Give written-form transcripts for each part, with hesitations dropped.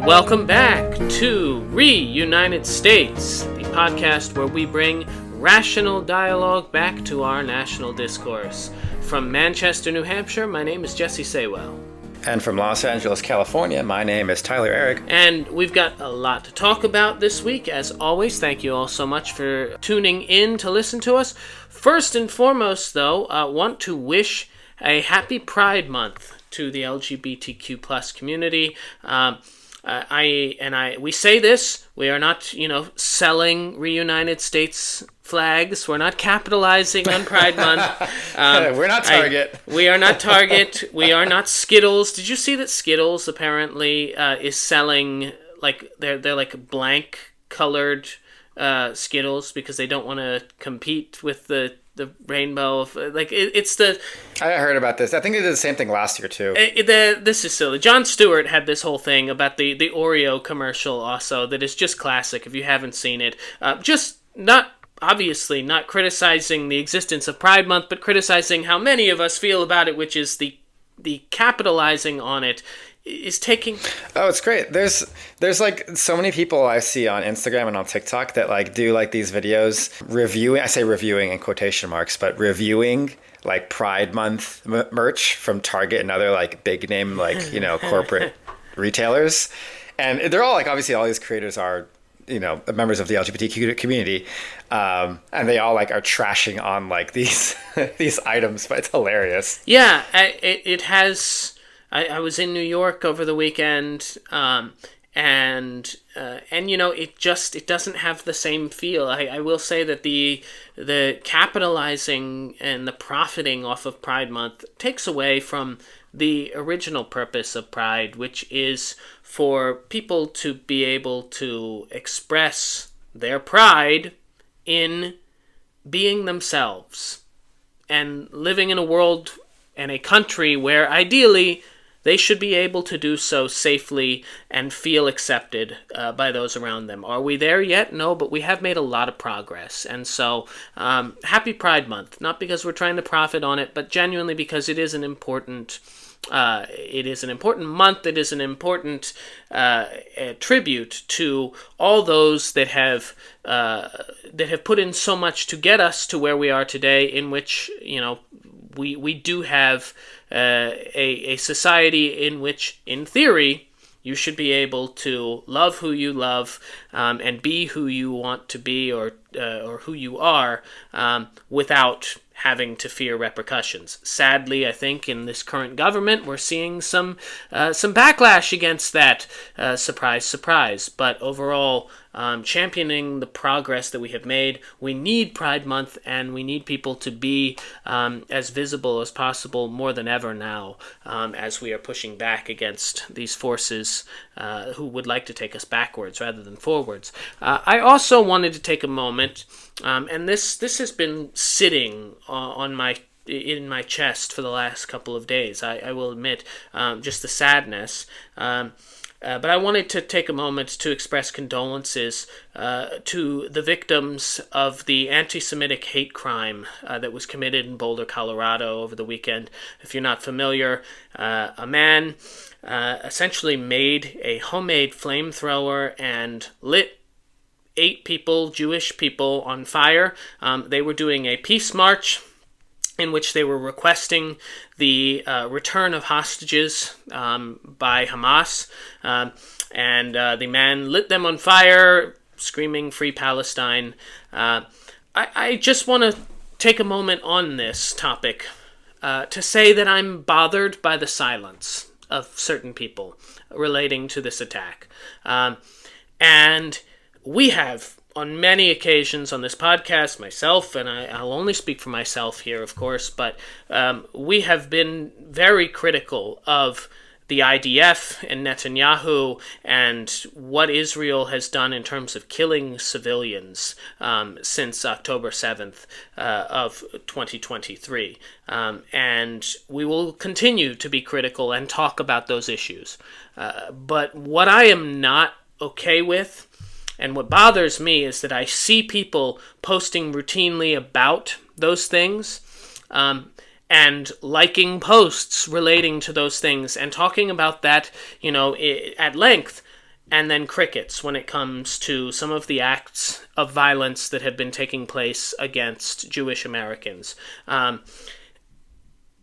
Welcome back to Reunited States, the podcast where we bring rational dialogue back to our national discourse. From Manchester, New Hampshire, my name is Jesse Saywell. And from Los Angeles, California, my name is Tyler Eric. And we've got a lot to talk about this week. As always, thank you all so much for tuning in to listen to us. First and foremost, though, I want to wish a happy Pride Month to the LGBTQ plus community. We say this, we are not, selling Reunited States flags. We're not capitalizing on Pride Month. We're not Target. We are not Target. We are not Skittles. Did you see that Skittles apparently is selling, like, they're like blank colored Skittles because they don't want to compete with the rainbow of, like, it's the... I heard about this. I think they did the same thing last year, too. This is silly. Jon Stewart had this whole thing about the Oreo commercial also that is just classic if you haven't seen it. Obviously not criticizing the existence of Pride Month, but criticizing how many of us feel about it, which is the capitalizing on it is taking... Oh, it's great. There's like so many people I see on Instagram and on TikTok that like do like these videos reviewing, I say reviewing in quotation marks, but reviewing like Pride Month merch from Target and other like big name, like, corporate retailers. And they're all like, obviously all these creators are, members of the LGBTQ community. And they all like are trashing on like these, these items, but it's hilarious. Yeah, it has... I was in New York over the weekend, and it doesn't have the same feel. I will say that the capitalizing and the profiting off of Pride Month takes away from the original purpose of Pride, which is for people to be able to express their pride in being themselves and living in a world and a country where ideally they should be able to do so safely and feel accepted by those around them. Are we there yet? No, but we have made a lot of progress. And so, happy Pride Month. Not because we're trying to profit on it, but genuinely because it is an important month. It is an important tribute to all those that have put in so much to get us to where we are today, in which, we do have a society in which, in theory, you should be able to love who you love and be who you want to be or who you are without having to fear repercussions. Sadly, I think in this current government, we're seeing some backlash against that. Surprise, surprise. But overall, championing the progress that we have made. We need Pride Month, and we need people to be as visible as possible more than ever now, as we are pushing back against these forces who would like to take us backwards rather than forwards. I also wanted to take a moment, and this has been sitting in my chest for the last couple of days. I will admit, just the sadness. But I wanted to take a moment to express condolences to the victims of the anti-Semitic hate crime that was committed in Boulder, Colorado over the weekend. If you're not familiar, a man essentially made a homemade flamethrower and lit 8 people, Jewish people, on fire. They were doing a peace march in which they were requesting the return of hostages by Hamas. And the man lit them on fire, screaming, "Free Palestine." I just want to take a moment on this topic to say that I'm bothered by the silence of certain people relating to this attack. And we have, on many occasions on this podcast, myself, and I'll only speak for myself here, of course, but we have been very critical of the IDF and Netanyahu and what Israel has done in terms of killing civilians since October 7th of 2023. And we will continue to be critical and talk about those issues. But what I am not okay with, and what bothers me, is that I see people posting routinely about those things, and liking posts relating to those things and talking about that, at length. and then crickets when it comes to some of the acts of violence that have been taking place against Jewish Americans.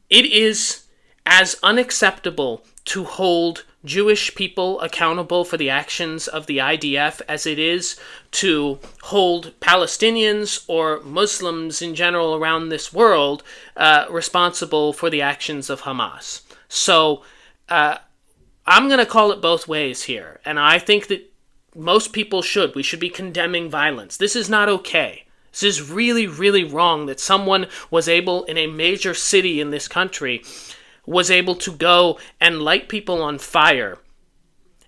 It is as unacceptable to hold Jewish people accountable for the actions of the IDF as it is to hold Palestinians or Muslims in general around this world responsible for the actions of Hamas. So I'm going to call it both ways here, and I think that most people should. We should be condemning violence. This is not okay. This is really, really wrong that someone was able, in a major city in this country, was able to go and light people on fire.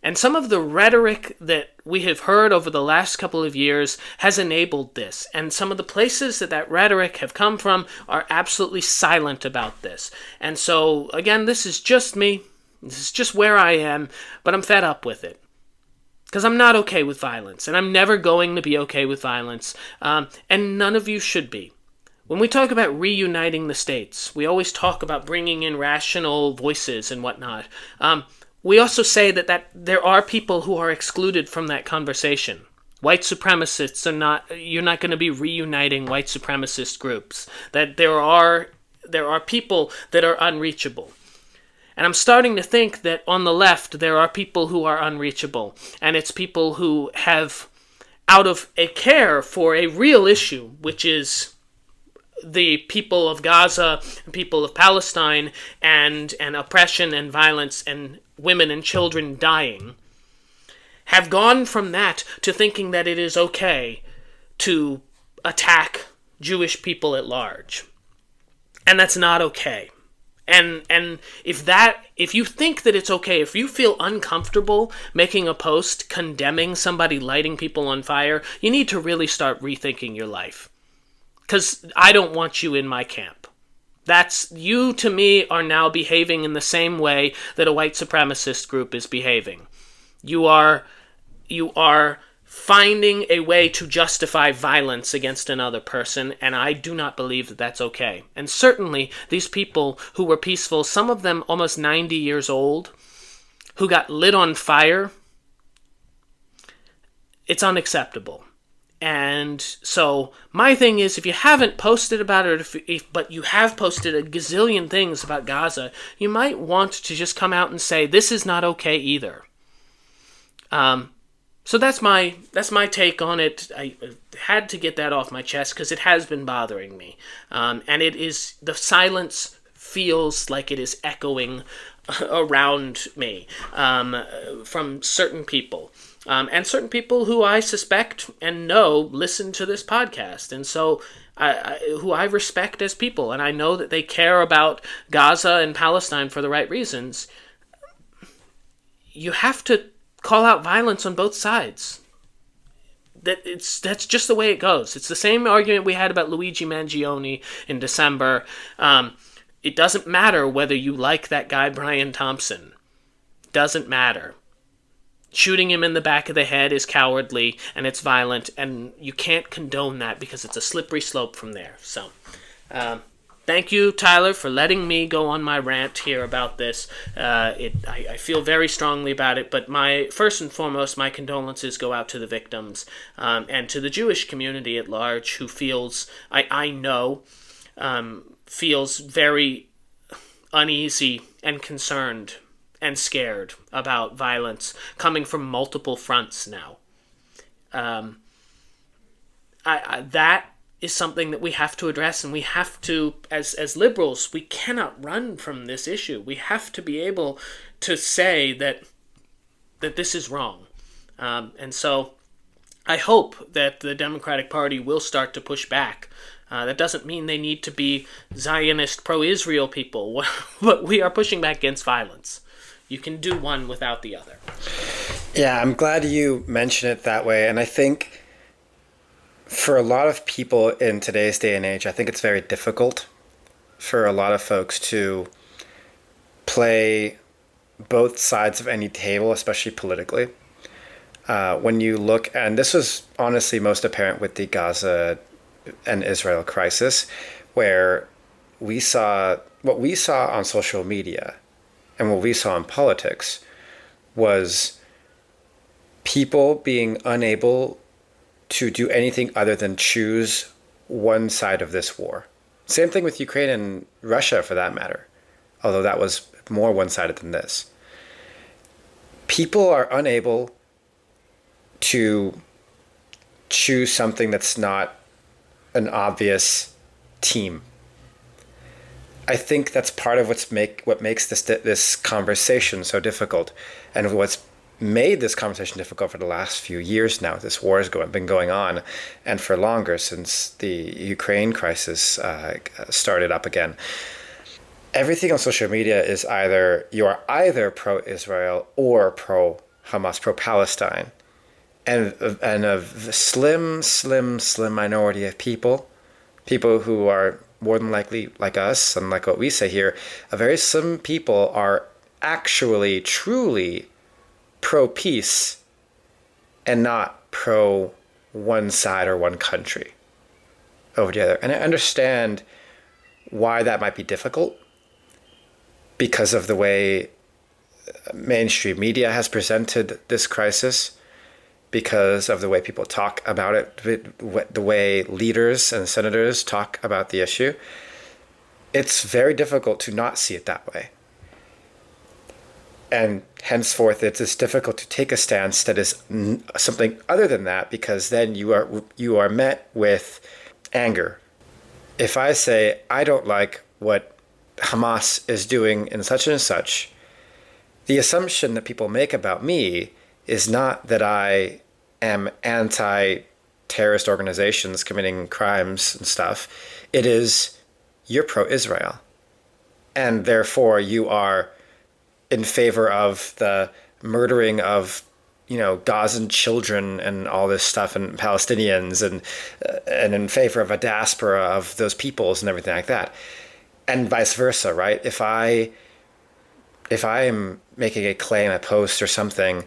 And some of the rhetoric that we have heard over the last couple of years has enabled this. And some of the places that rhetoric have come from are absolutely silent about this. And so, again, this is just me. This is just where I am, but I'm fed up with it. Because I'm not okay with violence, and I'm never going to be okay with violence, and none of you should be. When we talk about reuniting the states, we always talk about bringing in rational voices and whatnot. We also say that there are people who are excluded from that conversation. White supremacists are not. You're not going to be reuniting white supremacist groups. That there are people that are unreachable. And I'm starting to think that on the left, there are people who are unreachable. And it's people who have, out of a care for a real issue, which is the people of Gaza, people of Palestine, and oppression and violence and women and children dying, have gone from that to thinking that it is okay to attack Jewish people at large. And that's not okay. And if you think that it's okay, if you feel uncomfortable making a post condemning somebody lighting people on fire, you need to really start rethinking your life. Because I don't want you in my camp. You, to me, are now behaving in the same way that a white supremacist group is behaving. You are finding a way to justify violence against another person, and I do not believe that that's okay. And certainly, these people who were peaceful, some of them almost 90 years old, who got lit on fire, it's unacceptable. And so my thing is, if you haven't posted about it, but you have posted a gazillion things about Gaza, you might want to just come out and say, this is not okay either. So that's my take on it. I had to get that off my chest because it has been bothering me. And the silence feels like it is echoing around me from certain people. And certain people who I suspect and know listen to this podcast. And so who I respect as people. And I know that they care about Gaza and Palestine for the right reasons. You have to call out violence on both sides. That's just the way it goes. It's the same argument we had about Luigi Mangione in December. It doesn't matter whether you like that guy Brian Thompson. Doesn't matter. Shooting him in the back of the head is cowardly and it's violent, and you can't condone that because it's a slippery slope from there. So, thank you, Tyler, for letting me go on my rant here about this. I feel very strongly about it, but first and foremost, my condolences go out to the victims and to the Jewish community at large, who feels, I know, feels very uneasy and concerned and scared about violence coming from multiple fronts now. That is something that we have to address, and we have to, as liberals, we cannot run from this issue. We have to be able to say that this is wrong. And so I hope that the Democratic Party will start to push back. That doesn't mean they need to be Zionist, pro-Israel people, but we are pushing back against violence. You can do one without the other. Yeah, I'm glad you mentioned it that way. And I think for a lot of people in today's day and age, I think it's very difficult for a lot of folks to play both sides of any table, especially politically. When you look, and this was honestly most apparent with the Gaza and Israel crisis, where what we saw on social media and what we saw in politics was people being unable to do anything other than choose one side of this war. Same thing with Ukraine and Russia, for that matter, although that was more one-sided than this. People are unable to choose something that's not an obvious team. I think that's part of what makes this conversation so difficult, and what's made this conversation difficult for the last few years now. This war has been going on, and for longer, since the Ukraine crisis started up again. Everything on social media is you are either pro-Israel or pro-Hamas, pro-Palestine, and a slim minority of people who are more than likely like us and like what we say here, a very slim people are actually truly pro-peace and not pro one side or one country over the other. And I understand why that might be difficult because of the way mainstream media has presented this crisis, because of the way people talk about it, the way leaders and senators talk about the issue. It's very difficult to not see it that way. And henceforth, it's difficult to take a stance that is something other than that, because then you are met with anger. If I say, I don't like what Hamas is doing in such and such, the assumption that people make about me is not that I am anti-terrorist organizations committing crimes and stuff. It is, you're pro-Israel. And therefore you are in favor of the murdering of, Gazan children and all this stuff, and Palestinians, and in favor of a diaspora of those peoples and everything like that. And vice versa, right? If I am making a claim, a post or something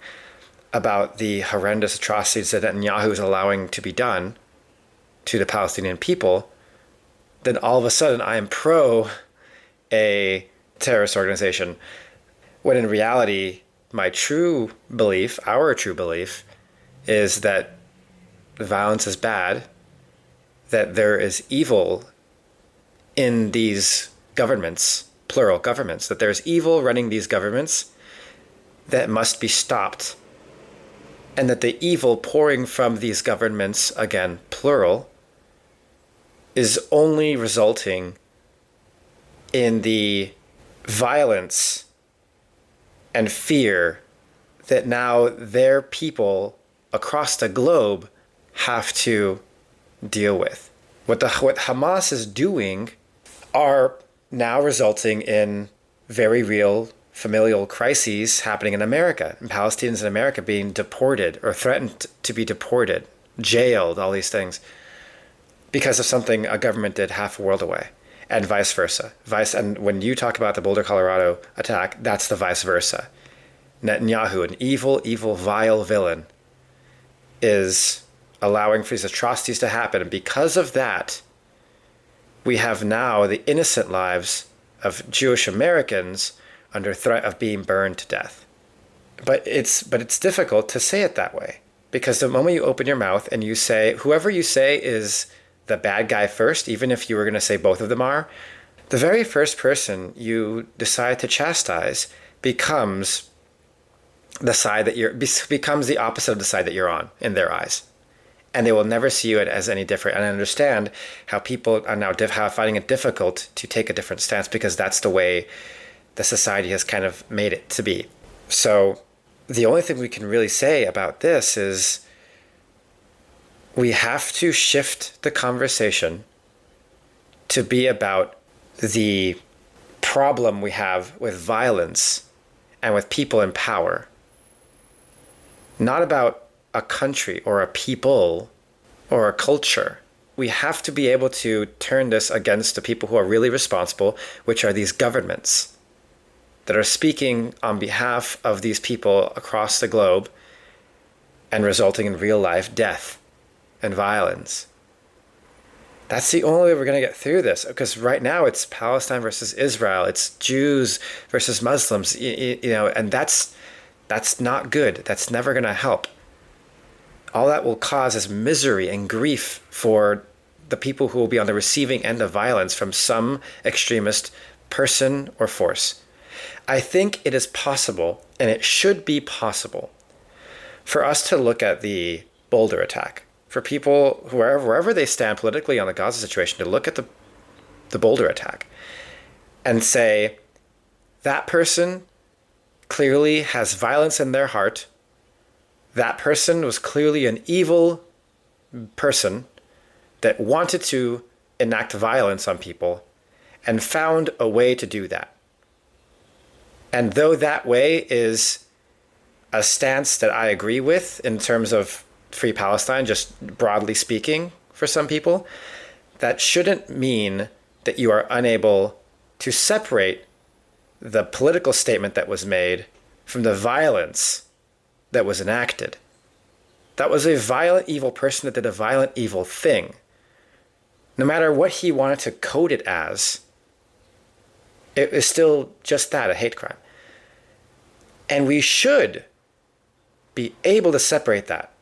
about the horrendous atrocities that Netanyahu is allowing to be done to the Palestinian people, then all of a sudden I am pro a terrorist organization. When in reality, our true belief, is that violence is bad, that there is evil in these governments, plural governments, that there's evil running these governments that must be stopped, and that the evil pouring from these governments, again, plural, is only resulting in the violence and fear that now their people across the globe have to deal with. What Hamas is doing are now resulting in very real familial crises happening in America, and Palestinians in America being deported or threatened to be deported, jailed, all these things, because of something a government did half a world away, and vice versa. And when you talk about the Boulder, Colorado attack, that's the vice versa. Netanyahu, an evil, vile villain, is allowing for these atrocities to happen. And because of that, we have now the innocent lives of Jewish Americans under threat of being burned to death. But it's difficult to say it that way, because the moment you open your mouth and you say, whoever you say is the bad guy first, even if you were going to say both of them are, the very first person you decide to chastise becomes becomes the opposite of the side that you're on in their eyes. And they will never see you as any different. And I understand how people are now finding it difficult to take a different stance, because that's the way the society has kind of made it to be. So the only thing we can really say about this is we have to shift the conversation to be about the problem we have with violence and with people in power, not about a country or a people or a culture. We have to be able to turn this against the people who are really responsible, which are these governments that are speaking on behalf of these people across the globe and resulting in real life death and violence. That's the only way we're going to get through this, because right now it's Palestine versus Israel, it's Jews versus Muslims, and that's not good. That's never going to help. all that will cause is misery and grief for the people who will be on the receiving end of violence from some extremist person or force. I think it is possible, and it should be possible, for us to look at the Boulder attack, for people, wherever they stand politically on the Gaza situation, to look at the Boulder attack and say, that person clearly has violence in their heart. That person was clearly an evil person that wanted to enact violence on people and found a way to do that. And though that way is a stance that I agree with in terms of Free Palestine, just broadly speaking, for some people, that shouldn't mean that you are unable to separate the political statement that was made from the violence that was enacted. That was a violent, evil person that did a violent, evil thing. No matter what he wanted to code it as, it is still just that, a hate crime. And we should be able to separate that.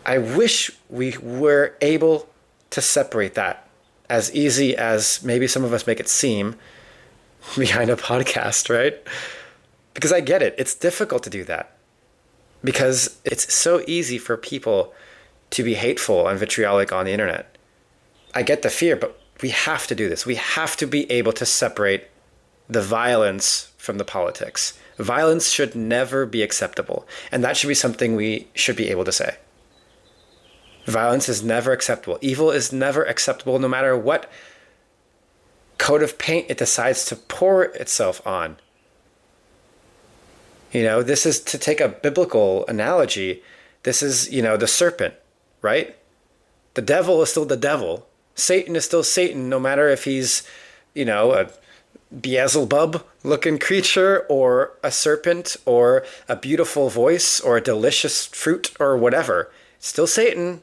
I wish we were able to separate that as easy as maybe some of us make it seem behind a podcast, right? Because I get it. It's difficult to do that. Because it's so easy for people to be hateful and vitriolic on the internet. I get the fear, but we have to do this. We have to be able to separate the violence from the politics. Violence should never be acceptable. And that should be something we should be able to say. Violence is never acceptable. Evil is never acceptable, no matter what coat of paint it decides to pour itself on. You know, this is, to take a biblical analogy, this is, the serpent, right? The devil is still the devil. Satan is still Satan, no matter if he's, a Beelzebub-looking creature, or a serpent, or a beautiful voice, or a delicious fruit, or whatever. It's still Satan,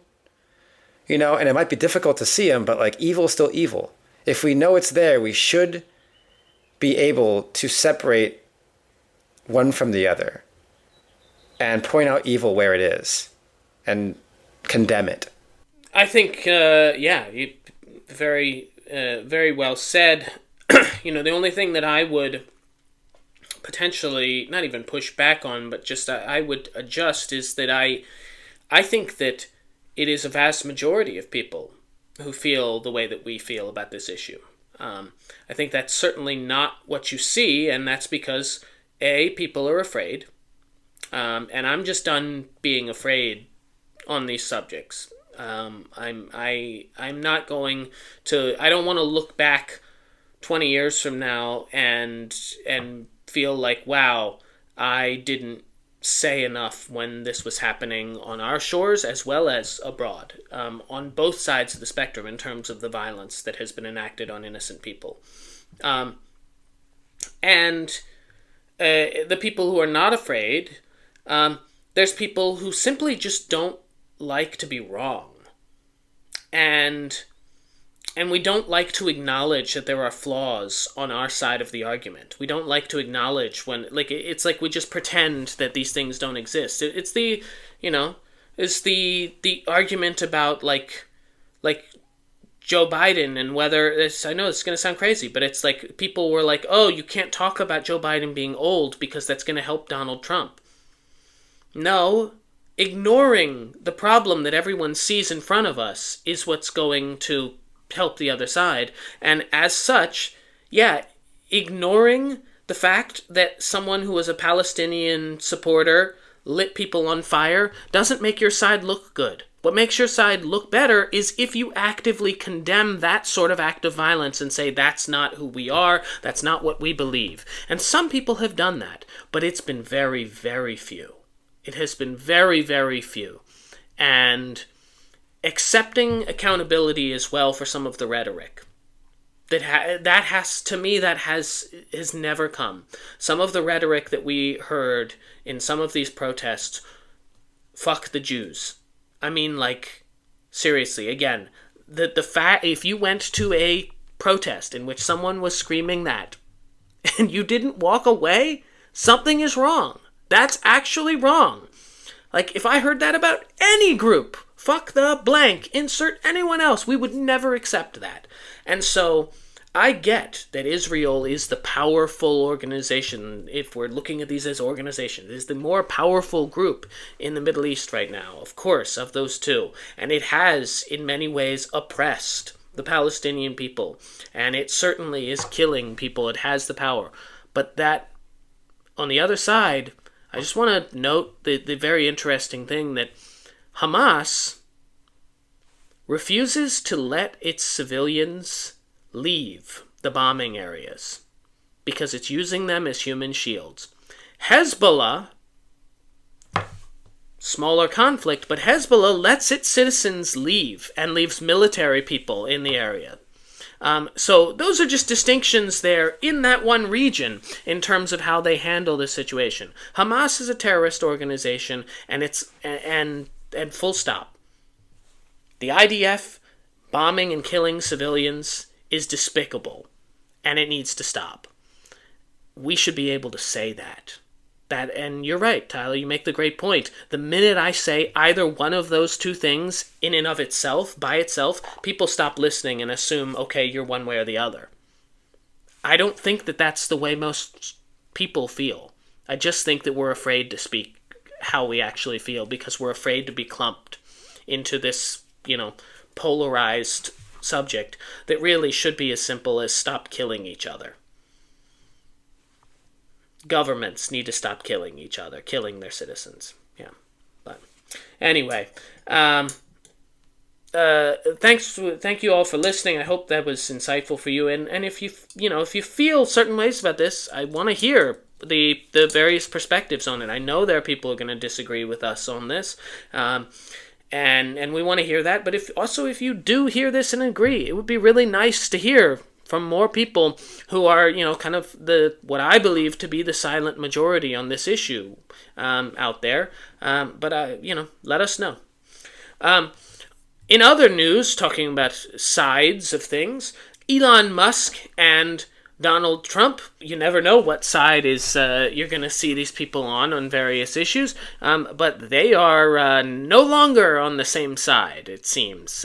and it might be difficult to see him, but evil is still evil. If we know it's there, we should be able to separate one from the other and point out evil where it is and condemn it. I think, very, very well said. The only thing that I would potentially not even push back on, but just I would adjust, is that I think that it is a vast majority of people who feel the way that we feel about this issue. I think that's certainly not what you see, and that's because, A, people are afraid, and I'm just done being afraid on these subjects. I'm not going to. I don't want to look back 20 years from now and feel like, wow, I didn't say enough when this was happening on our shores as well as abroad, on both sides of the spectrum in terms of the violence that has been enacted on innocent people. And the people who are not afraid, there's people who simply just don't like to be wrong. And we don't like to acknowledge that there are flaws on our side of the argument. We don't like to acknowledge when, it's like we just pretend that these things don't exist. It's the, it's the argument about, like Joe Biden and whether it's, I know it's going to sound crazy, but it's like people were like, oh, you can't talk about Joe Biden being old because that's going to help Donald Trump. No, ignoring the problem that everyone sees in front of us is what's going to help the other side. And as such, ignoring the fact that someone who was a Palestinian supporter lit people on fire doesn't make your side look good. What makes your side look better is if you actively condemn that sort of act of violence and say, that's not who we are, that's not what we believe. And some people have done that, but it's been very, very few. It has been very, very few. And accepting accountability as well for some of the rhetoric that has never come. Some of the rhetoric that we heard in some of these protests, fuck the Jews. I mean, seriously, again, the fact, if you went to a protest in which someone was screaming that and you didn't walk away, something is wrong. That's actually wrong. Like, if I heard that about any group, fuck the blank, insert anyone else, we would never accept that. And so I get that Israel is the powerful organization. If we're looking at these as organizations, it is the more powerful group in the Middle East right now, of course, of those two. And it has, in many ways, oppressed the Palestinian people. And it certainly is killing people. It has the power. But that, on the other side, I just want to note the very interesting thing that Hamas refuses to let its civilians leave the bombing areas because it's using them as human shields. Hezbollah, smaller conflict, but Hezbollah lets its citizens leave and leaves military people in the area. So those are just distinctions there in that one region in terms of how they handle this situation. Hamas is a terrorist organization, and it's and full stop. The IDF bombing and killing civilians is despicable, and it needs to stop. We should be able to say that. And you're right, Tyler, you make the great point. The minute I say either one of those two things in and of itself, by itself, people stop listening and assume, okay, you're one way or the other. I don't think that that's the way most people feel. I just think that we're afraid to speak how we actually feel because we're afraid to be clumped into this, polarized subject that really should be as simple as stop killing each other. Governments need to stop killing each other, killing their citizens. Yeah, but anyway, thank you all for listening. I hope that was insightful for you. And if you feel certain ways about this, I want to hear the various perspectives on it. I know there are people who are going to disagree with us on this. And we want to hear that. But if you do hear this and agree, it would be really nice to hear from more people who are, kind of what I believe to be the silent majority on this issue out there. But let us know. In other news, talking about sides of things, Elon Musk and Donald Trump, you never know what side is you're going to see these people on various issues, but they are no longer on the same side, it seems.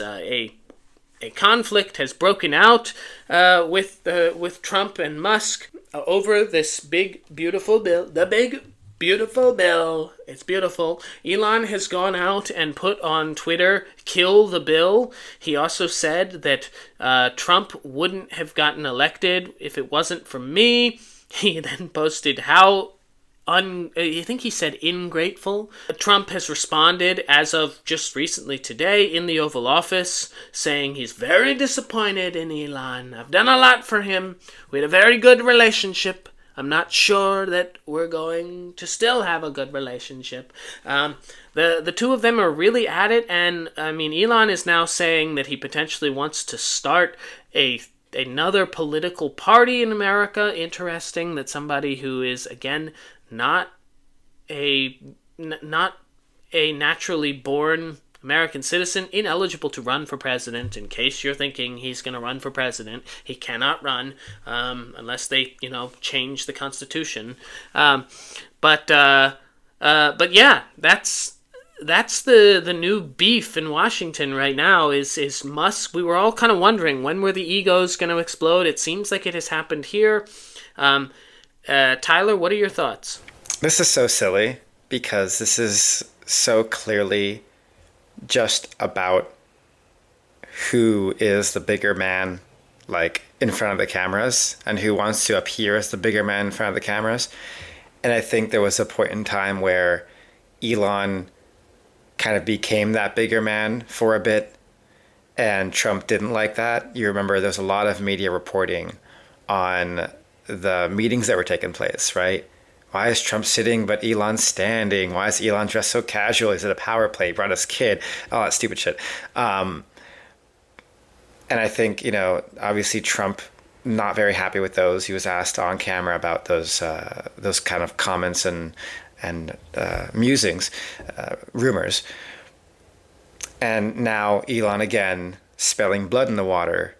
A conflict has broken out with Trump and Musk over this big, beautiful bill. The big, beautiful bill. It's beautiful. Elon has gone out and put on Twitter, "Kill the bill." He also said that Trump wouldn't have gotten elected if it wasn't for me. He then posted how I think he said ingrateful. Trump has responded as of just recently today in the Oval Office, saying he's very disappointed in Elon. I've done a lot for him. We had a very good relationship. I'm not sure that we're going to still have a good relationship. The two of them are really at it, and Elon is now saying that he potentially wants to start another political party in America. Interesting that somebody who is, again, not a naturally born American citizen, ineligible to run for president. In case you're thinking he's going to run for president, he cannot run unless they, change the Constitution. But yeah, that's the new beef in Washington right now is Musk. We were all kind of wondering, when were the egos going to explode? It seems like it has happened here. Tyler, what are your thoughts? This is so silly because this is so clearly just about who is the bigger man, like in front of the cameras, and who wants to appear as the bigger man in front of the cameras. And I think there was a point in time where Elon kind of became that bigger man for a bit, and Trump didn't like that. You remember there's a lot of media reporting on the meetings that were taking place, right? Why is Trump sitting but Elon's standing? Why is Elon dressed so casual? He's at a power play, brought his kid, all that stupid shit. And I think, obviously Trump not very happy with those. He was asked on camera about those kind of comments and musings, rumors. And now Elon, again, spilling blood in the water,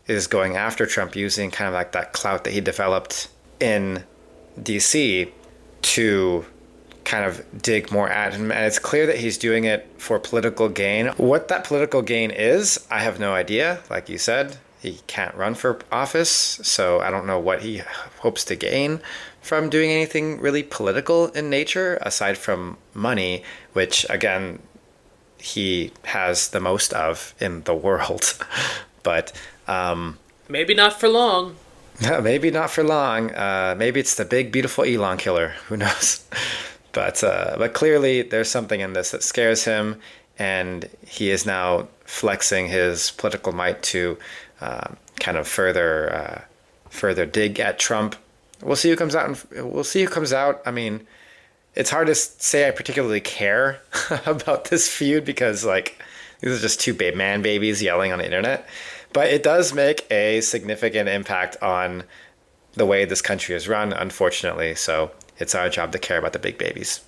is going after Trump using kind of like that clout that he developed in DC to kind of dig more at him. And it's clear that he's doing it for political gain. What that political gain is, I have no idea. Like you said, he can't run for office, so I don't know what he hopes to gain from doing anything really political in nature, aside from money, which, again, he has the most of in the world. But maybe not for long. maybe not for long. Maybe it's the big, beautiful Elon killer. Who knows? But clearly there's something in this that scares him, and he is now flexing his political might to kind of further dig at Trump. We'll see who comes out. We'll see who comes out. I mean, it's hard to say I particularly care about this feud because, like, these are just two man babies yelling on the internet. But it does make a significant impact on the way this country is run, unfortunately. So it's our job to care about the big babies.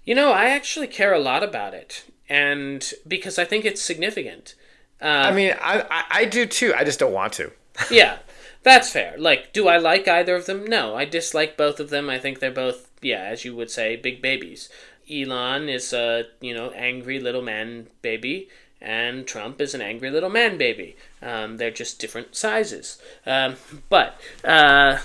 You know, I actually care a lot about it, and because I think it's significant. I mean, I do too. I just don't want to. Yeah, that's fair. Like, do I like either of them? No, I dislike both of them. I think they're both, yeah, as you would say, big babies. Elon is a, angry little man baby, and Trump is an angry little man baby. They're just different sizes. But I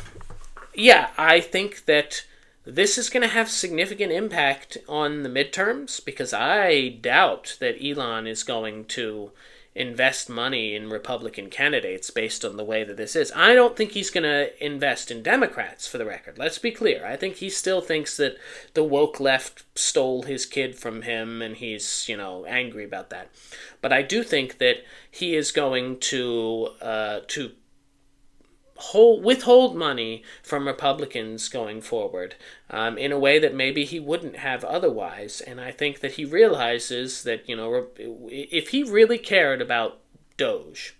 think that this is going to have significant impact on the midterms because I doubt that Elon is going to invest money in Republican candidates based on the way that this is. I don't think he's going to invest in Democrats, for the record. Let's be clear. I think he still thinks that the woke left stole his kid from him and he's, angry about that. But I do think that he is going to withhold money from Republicans going forward in a way that maybe he wouldn't have otherwise. And I think that he realizes that, if he really cared about Doge,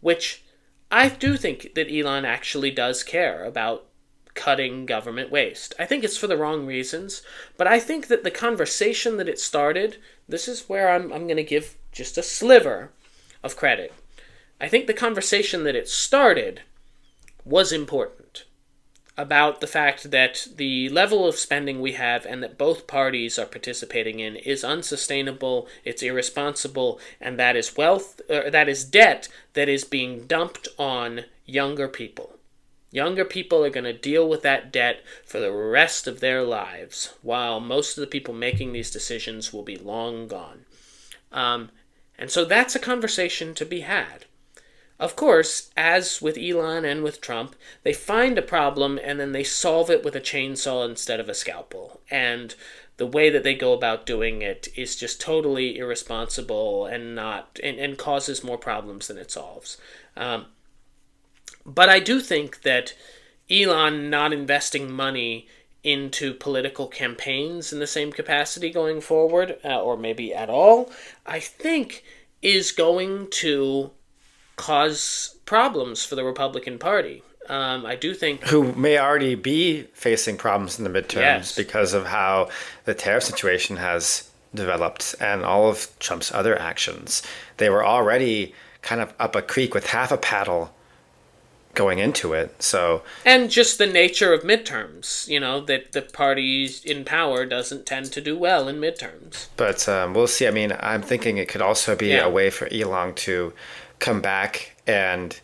which I do think that Elon actually does care about cutting government waste. I think it's for the wrong reasons, but I think that the conversation that it started, this is where I'm going to give just a sliver of credit. I think the conversation that it started was important about the fact that the level of spending we have and that both parties are participating in is unsustainable, it's irresponsible, and that is that is debt that is being dumped on younger people. Younger people are going to deal with that debt for the rest of their lives, while most of the people making these decisions will be long gone. And so that's a conversation to be had. Of course, as with Elon and with Trump, they find a problem and then they solve it with a chainsaw instead of a scalpel. And the way that they go about doing it is just totally irresponsible and causes more problems than it solves. But I do think that Elon not investing money into political campaigns in the same capacity going forward, or maybe at all, I think is going to cause problems for the Republican Party. I do think... Who may already be facing problems in the midterms yes. because of how the tariff situation has developed and all of Trump's other actions. They were already kind of up a creek with half a paddle going into it. So, and just the nature of midterms, that the party in power doesn't tend to do well in midterms. But we'll see. I mean, I'm thinking it could also be a way for Elon to come back and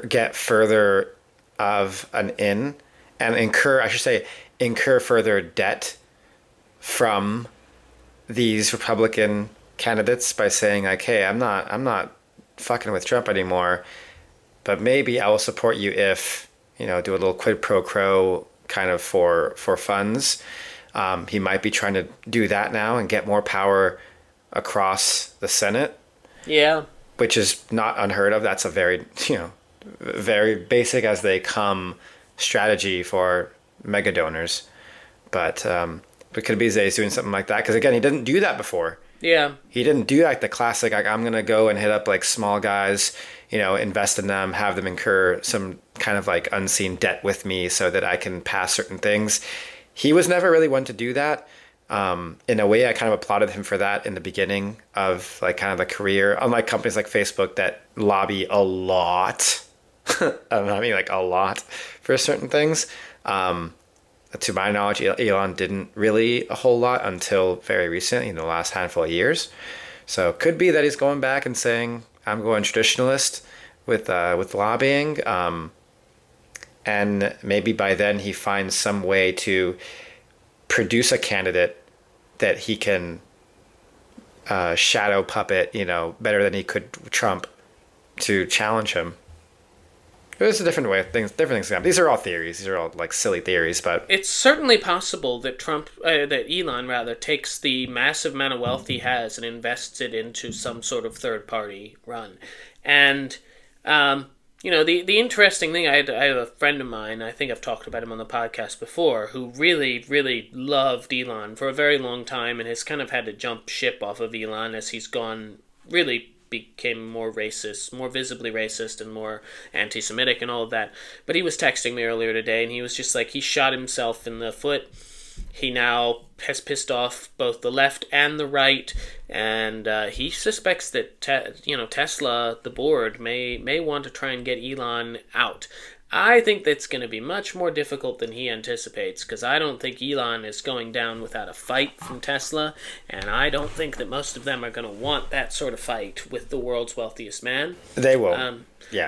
get further of an in and incur further debt from these Republican candidates by saying, like, hey, I'm not fucking with Trump anymore, but maybe I will support you if, do a little quid pro quo kind of for funds. He might be trying to do that now and get more power across the Senate. Yeah. Which is not unheard of. That's a very, very basic as they come strategy for mega donors. But could be Zay's doing something like that. Because again, he didn't do that before. Yeah. He didn't do like the classic, like, I'm going to go and hit up like small guys, invest in them, have them incur some kind of like unseen debt with me so that I can pass certain things. He was never really one to do that. In a way, I kind of applauded him for that in the beginning of like kind of the career, unlike companies like Facebook that lobby a lot. I don't know, I mean like a lot for certain things. to my knowledge, Elon didn't really a whole lot until very recent, the last handful of years. So it could be that he's going back and saying, I'm going traditionalist with lobbying. And maybe by then he finds some way to produce a candidate that he can shadow puppet, better than he could Trump to challenge him. There's a different way of things, different things. These are all theories. These are all like silly theories, but it's certainly possible that that Elon rather takes the massive amount of wealth he has and invests it into some sort of third party run. And the interesting thing, I have a friend of mine, I think I've talked about him on the podcast before, who really, really loved Elon for a very long time and has kind of had to jump ship off of Elon as he's became more racist, more visibly racist and more anti-Semitic and all of that. But he was texting me earlier today and he was just like, he shot himself in the foot. He now has pissed off both the left and the right, and he suspects that Tesla, the board, may want to try and get Elon out. I think that's going to be much more difficult than he anticipates, because I don't think Elon is going down without a fight from Tesla, and I don't think that most of them are going to want that sort of fight with the world's wealthiest man. They will.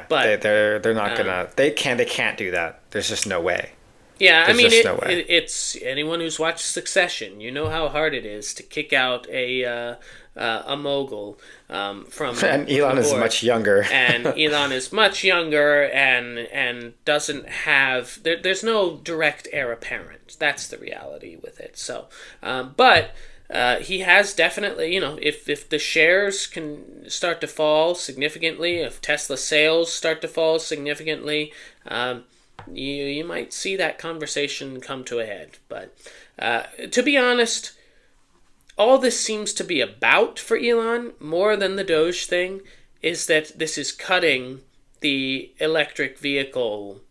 But they're not gonna. They can't do that. There's just no way. Yeah, it's anyone who's watched Succession. You know how hard it is to kick out a mogul from. And Elon is much younger. And Elon is much younger and doesn't have. There's no direct heir apparent. That's the reality with it. So, but. He has definitely, if the shares can start to fall significantly, if Tesla sales start to fall significantly, you might see that conversation come to a head. But to be honest, all this seems to be about for Elon, more than the Doge thing, is that this is cutting the electric vehicle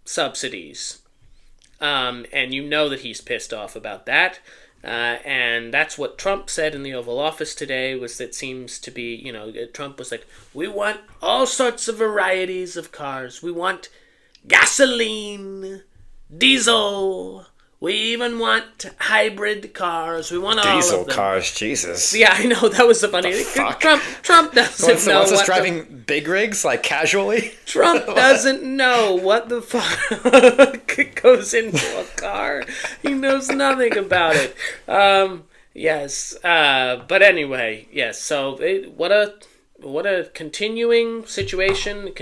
subsidies. And that he's pissed off about that. And that's what Trump said in the Oval Office today, was that seems to be, Trump was like, we want all sorts of varieties of cars. We want gasoline, diesel. We even want hybrid cars. We want all diesel of them. Cars, Jesus. Yeah, I know, that was the funny thing. Trump doesn't know. What's us driving big rigs, like casually? Trump doesn't know what the fuck goes into a car. He knows nothing about it. Yes, but anyway, yes. So what a continuing situation,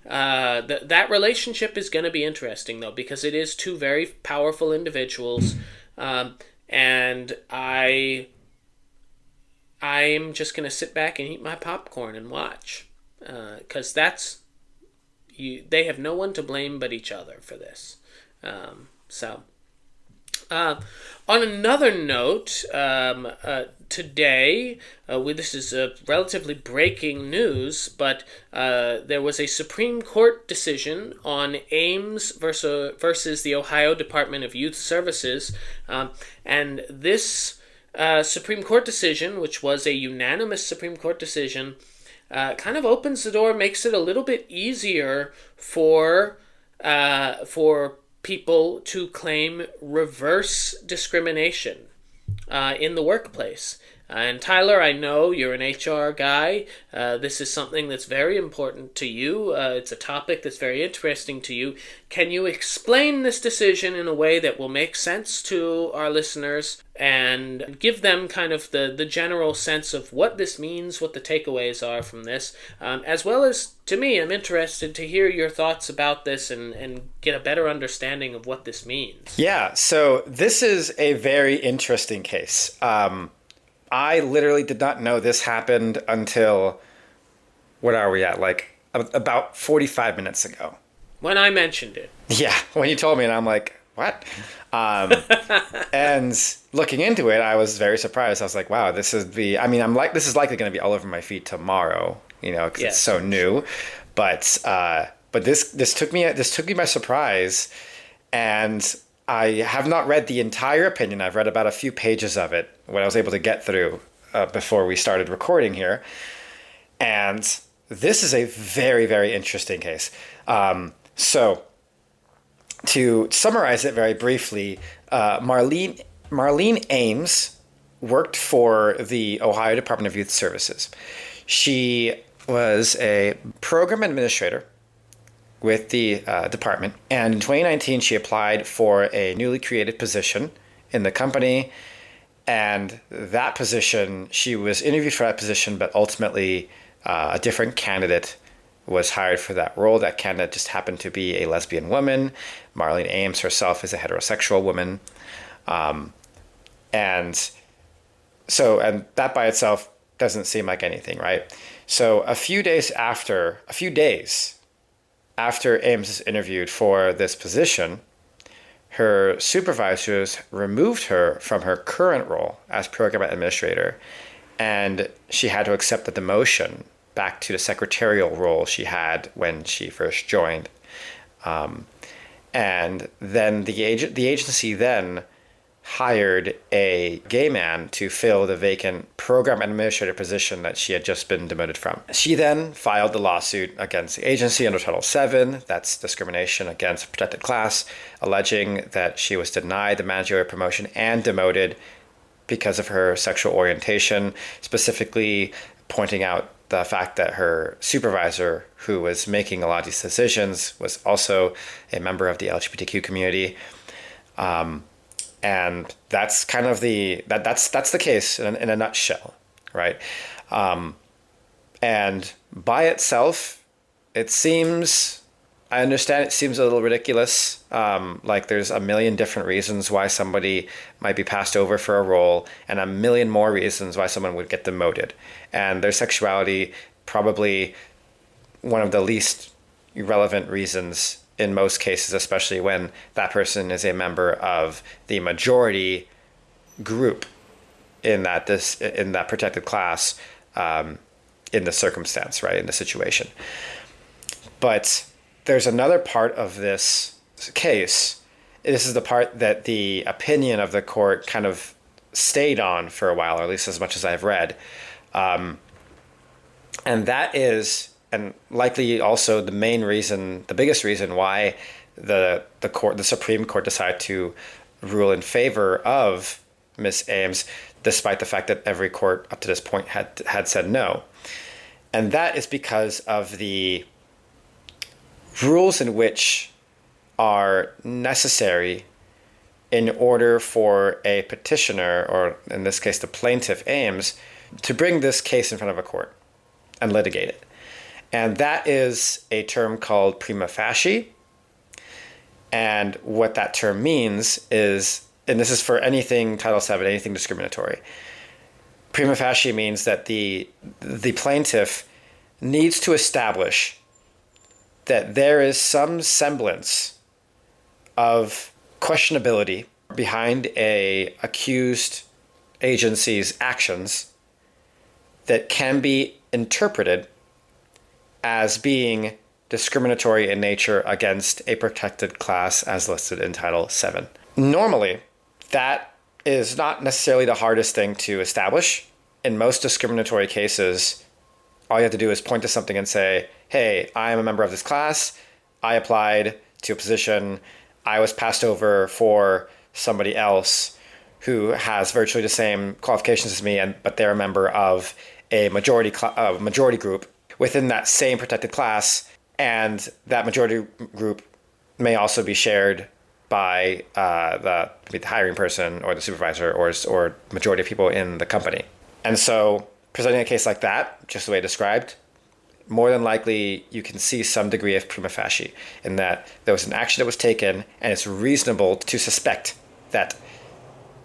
that relationship is going to be interesting, though, because it is two very powerful individuals, and I'm just going to sit back and eat my popcorn and watch, because they have no one to blame but each other for this. On another note, today, this is relatively breaking news, but there was a Supreme Court decision on Ames versus the Ohio Department of Youth Services, and this Supreme Court decision, which was a unanimous Supreme Court decision, kind of opens the door, makes it a little bit easier for people to claim reverse discrimination in the workplace. And Tyler, I know you're an HR guy. This is something that's very important to you. It's a topic that's very interesting to you. Can you explain this decision in a way that will make sense to our listeners and give them kind of the general sense of what this means, what the takeaways are from this, as well as, to me, I'm interested to hear your thoughts about this and get a better understanding of what this means. Yeah, so this is a very interesting case. I literally did not know this happened until, what are we at, like about 45 minutes ago. When I mentioned it. Yeah, when you told me, and I'm like, what? And looking into it, I was very surprised. I was like, wow, this is likely going to be all over my feed tomorrow, because It's so new. But this took me by surprise, and I have not read the entire opinion. I've read about a few pages of it, what I was able to get through before we started recording here. And this is a very, very interesting case. So To summarize it very briefly, Marlene Ames worked for the Ohio Department of Youth Services. She was a program administrator with the department, and in 2019 she applied for a newly created position in the company. And that position, she was interviewed for that position, but ultimately a different candidate was hired for that role. That candidate just happened to be a lesbian woman. Marlene Ames herself is a heterosexual woman. And that by itself doesn't seem like anything, right? So a few days after Ames is interviewed for this position, her supervisors removed her from her current role as program administrator, and she had to accept the demotion back to the secretarial role she had when she first joined. And then the agency then hired a gay man to fill the vacant program administrator position that she had just been demoted from. She then filed the lawsuit against the agency under Title VII, that's discrimination against a protected class, alleging that she was denied the managerial promotion and demoted because of her sexual orientation, specifically pointing out the fact that her supervisor, who was making a lot of these decisions, was also a member of the LGBTQ community. And that's kind of that's the case in a nutshell, right? And by itself, it seems, I understand it seems a little ridiculous. Like there's a million different reasons why somebody might be passed over for a role, and a million more reasons why someone would get demoted. And their sexuality probably one of the least relevant reasons in most cases, especially when that person is a member of the majority group in that protected class, in the circumstance, right, in the situation. But there's another part of this case. This is the part that the opinion of the court kind of stayed on for a while, or at least as much as I've read. And that is, and likely also the biggest reason why the Supreme Court decided to rule in favor of Miss Ames, despite the fact that every court up to this point had said no. And that is because of the rules in which are necessary in order for a petitioner, or in this case the plaintiff Ames, to bring this case in front of a court and litigate it. And that is a term called prima facie. And what that term means is, and this is for anything Title VII, anything discriminatory, prima facie means that the plaintiff needs to establish that there is some semblance of questionability behind a accused agency's actions that can be interpreted as being discriminatory in nature against a protected class as listed in Title VII. Normally, that is not necessarily the hardest thing to establish. In most discriminatory cases, all you have to do is point to something and say, hey, I am a member of this class. I applied to a position. I was passed over for somebody else who has virtually the same qualifications as me, but they're a member of a majority group within that same protected class, and that majority group may also be shared by the hiring person or the supervisor or majority of people in the company. And so presenting a case like that, just the way described, more than likely you can see some degree of prima facie in that there was an action that was taken and it's reasonable to suspect that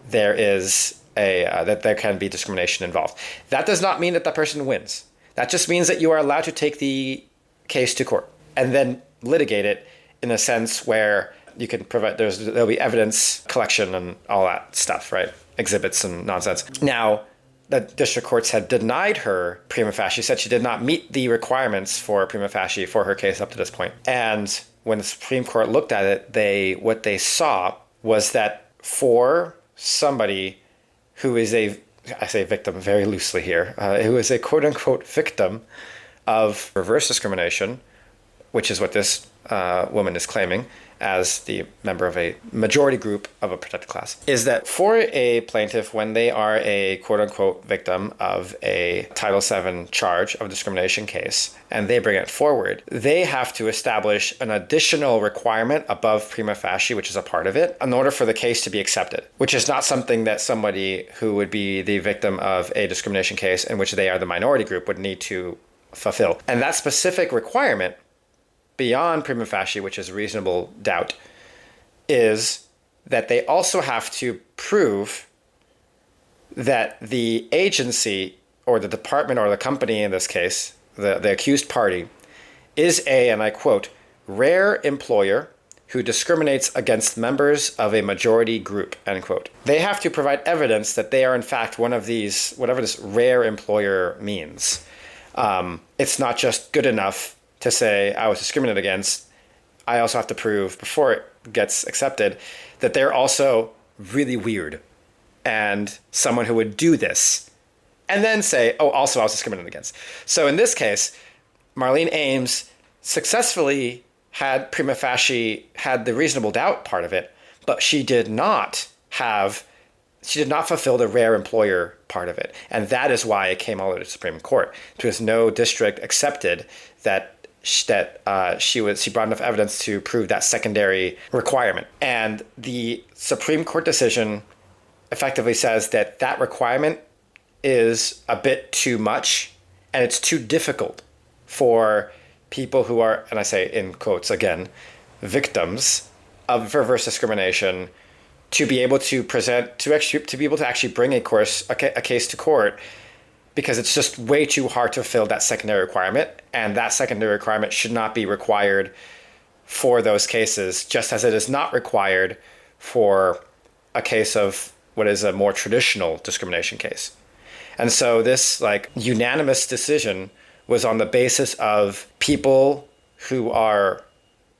there is that there can be discrimination involved. That does not mean that the person wins. That just means that you are allowed to take the case to court and then litigate it in a sense where you can provide, there'll be evidence collection and all that stuff, right? Exhibits and nonsense. Now, the district courts had denied her prima facie, said she did not meet the requirements for prima facie for her case up to this point. And when the Supreme Court looked at it, what they saw was that for somebody who is I say victim very loosely here, who is a quote unquote victim of reverse discrimination which is what this woman is claiming as the member of a majority group of a protected class, is that for a plaintiff, when they are a quote-unquote victim of a Title VII charge of a discrimination case, and they bring it forward, they have to establish an additional requirement above prima facie, which is a part of it, in order for the case to be accepted, which is not something that somebody who would be the victim of a discrimination case in which they are the minority group would need to fulfill. And that specific requirement beyond prima facie, which is reasonable doubt, is that they also have to prove that the agency or the department or the company in this case, the accused party, is a, and I quote, rare employer who discriminates against members of a majority group, end quote. They have to provide evidence that they are in fact one of these, whatever this rare employer means. It's not just good enough to say I was discriminated against. I also have to prove before it gets accepted that they're also really weird and someone who would do this and then say, oh, also I was discriminated against. So in this case, Marlene Ames successfully had prima facie, had the reasonable doubt part of it, but she did not fulfill the rare employer part of it. And that is why it came all the way to the Supreme Court, because no district accepted that she brought enough evidence to prove that secondary requirement. And the Supreme Court decision effectively says that that requirement is a bit too much and it's too difficult for people who are, and I say in quotes again, victims of reverse discrimination to be able to be able to actually bring a case to court, because it's just way too hard to fill that secondary requirement, and that secondary requirement should not be required for those cases, just as it is not required for a case of what is a more traditional discrimination case. And so this unanimous decision was on the basis of people who are,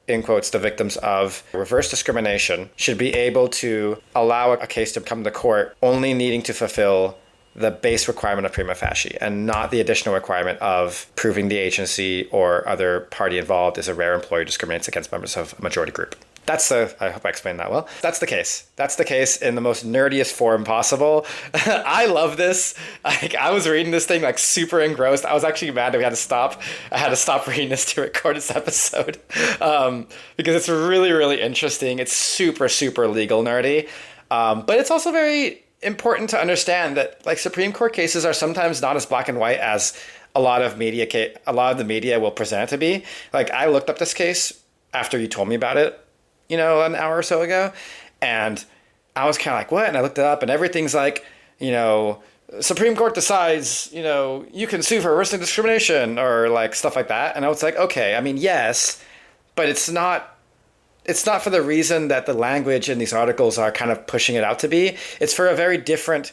in quotes, the victims of reverse discrimination should be able to allow a case to come to court only needing to fulfill the base requirement of prima facie and not the additional requirement of proving the agency or other party involved is a rare employer discriminates against members of a majority group. I hope I explained that well. That's the case. That's the case in the most nerdiest form possible. I love this. I was reading this thing super engrossed. I was actually mad that we had to stop. I had to stop reading this to record this episode because it's really, really interesting. It's super, super legal nerdy. But it's also very important to understand that Supreme Court cases are sometimes not as black and white as a lot of the media will present it to be. I looked up this case after you told me about it, an hour or so ago, and I was kind of what? And I looked it up, and everything's Supreme Court decides, you can sue for reverse discrimination or stuff like that. And I was okay, I mean, yes, but it's not for the reason that the language in these articles are kind of pushing it out to be. It's for a very different,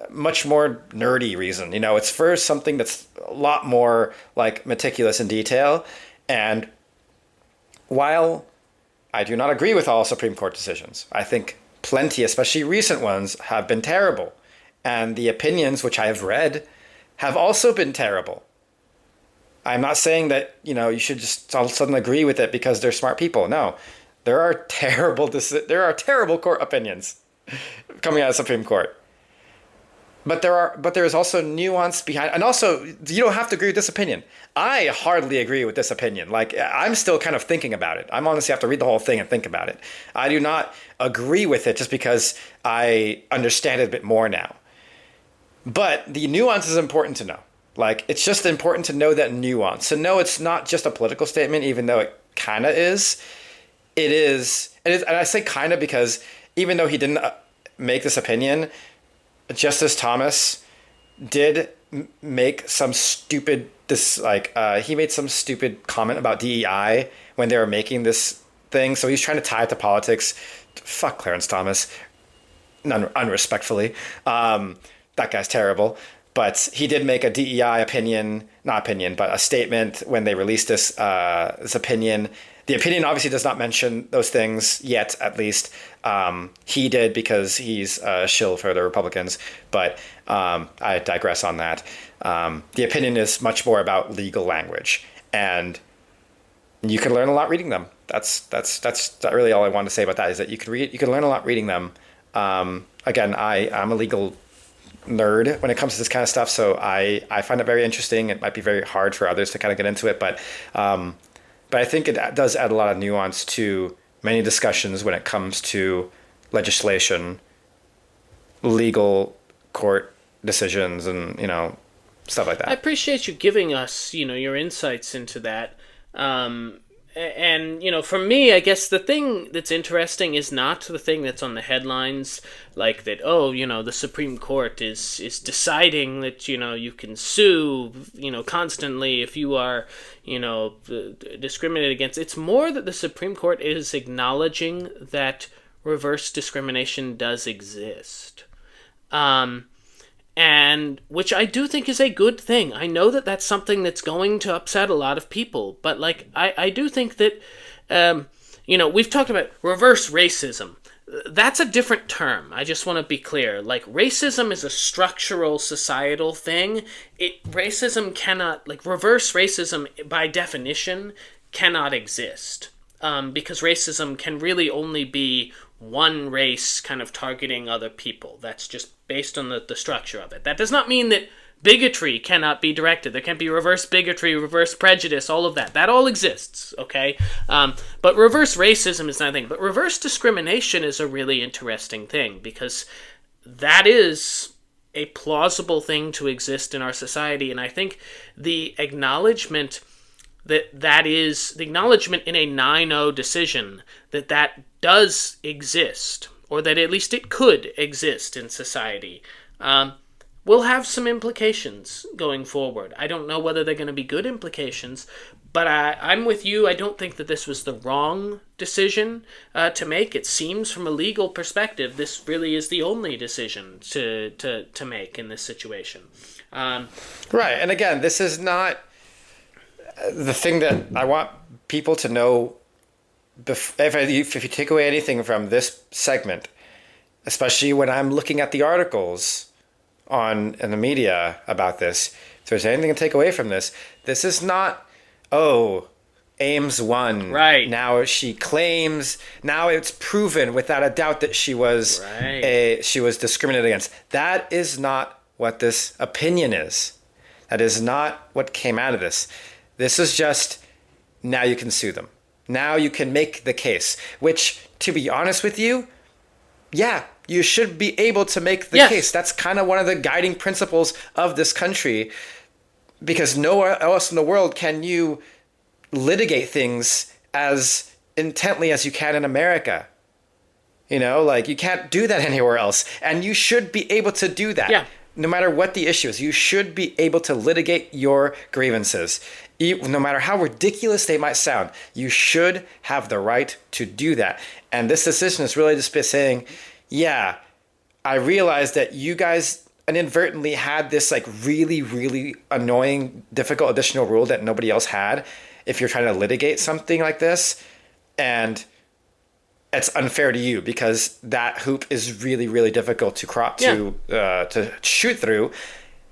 much more nerdy reason. It's for something that's a lot more meticulous in detail. And while I do not agree with all Supreme Court decisions, I think plenty, especially recent ones, have been terrible. And the opinions, which I have read, have also been terrible. I'm not saying that, you should just all of a sudden agree with it because they're smart people. No. There are terrible court opinions coming out of the Supreme Court. But there is also nuance behind, and also you don't have to agree with this opinion. I hardly agree with this opinion. I'm still kind of thinking about it. I'm honestly have to read the whole thing and think about it. I do not agree with it just because I understand it a bit more now. But the nuance is important to know. It's just important to know that nuance. To know it's not just a political statement, even though it kind of is. It is, and I say kind of because even though he didn't make this opinion, Justice Thomas did make some stupid he made some stupid comment about DEI when they were making this thing. So he's trying to tie it to politics. Fuck Clarence Thomas, unrespectfully. That guy's terrible. But he did make a DEI but a statement when they released this opinion. The opinion obviously does not mention those things yet, at least. He did because he's a shill for the Republicans, but I digress on that. The opinion is much more about legal language. And You can learn a lot reading them. That's really all I wanted to say about that, is that you can learn a lot reading them. Again, I'm a legal nerd when it comes to this kind of stuff, so I find it very interesting. It might be very hard for others to kind of get into it, but I think it does add a lot of nuance to many discussions when it comes to legislation, legal court decisions, and stuff like that. I appreciate you giving us, your insights into that. And for me, I guess the thing that's interesting is not the thing that's on the headlines, like that. Oh, the Supreme Court is deciding that you can sue constantly if you are discriminated against. It's more that the Supreme Court is acknowledging that reverse discrimination does exist. And which I do think is a good thing. I know that that's something that's going to upset a lot of people, but I do think that, we've talked about reverse racism. That's a different term. I just want to be clear. Racism is a structural societal thing. Racism cannot, reverse racism by definition cannot exist. Because racism can really only be one race kind of targeting other people. That's just based on the structure of it. That does not mean that bigotry cannot be directed. There can be reverse bigotry, reverse prejudice, all of that. That all exists, okay? But reverse racism is not a thing. But reverse discrimination is a really interesting thing, because that is a plausible thing to exist in our society. And I think the acknowledgement that is the acknowledgement in a 9-0 decision that does exist, or that at least it could exist in society, will have some implications going forward. I don't know whether they're going to be good implications, but I'm with you. I don't think that this was the wrong decision to make. It seems from a legal perspective, this really is the only decision to make in this situation. Right, and again, this is not the thing that I want people to know. If you take away anything from this segment, especially when I'm looking at the articles in the media about this, if there's anything to take away from this, this is not, Ames won. Right. Now she claims, now it's proven without a doubt that she was she was discriminated against. That is not what this opinion is. That is not what came out of this. This is just, now you can sue them. Now you can make the case, which, to be honest with you, yeah, you should be able to make the case. That's kind of one of the guiding principles of this country, because nowhere else in the world can you litigate things as intently as you can in America. You can't do that anywhere else. And you should be able to do that. Yeah. No matter what the issue is, you should be able to litigate your grievances. No matter how ridiculous they might sound, you should have the right to do that. And this decision is really just saying, yeah, I realize that you guys inadvertently had this really, really annoying, difficult additional rule that nobody else had if you're trying to litigate something like this. And it's unfair to you because that hoop is really, really difficult to shoot through,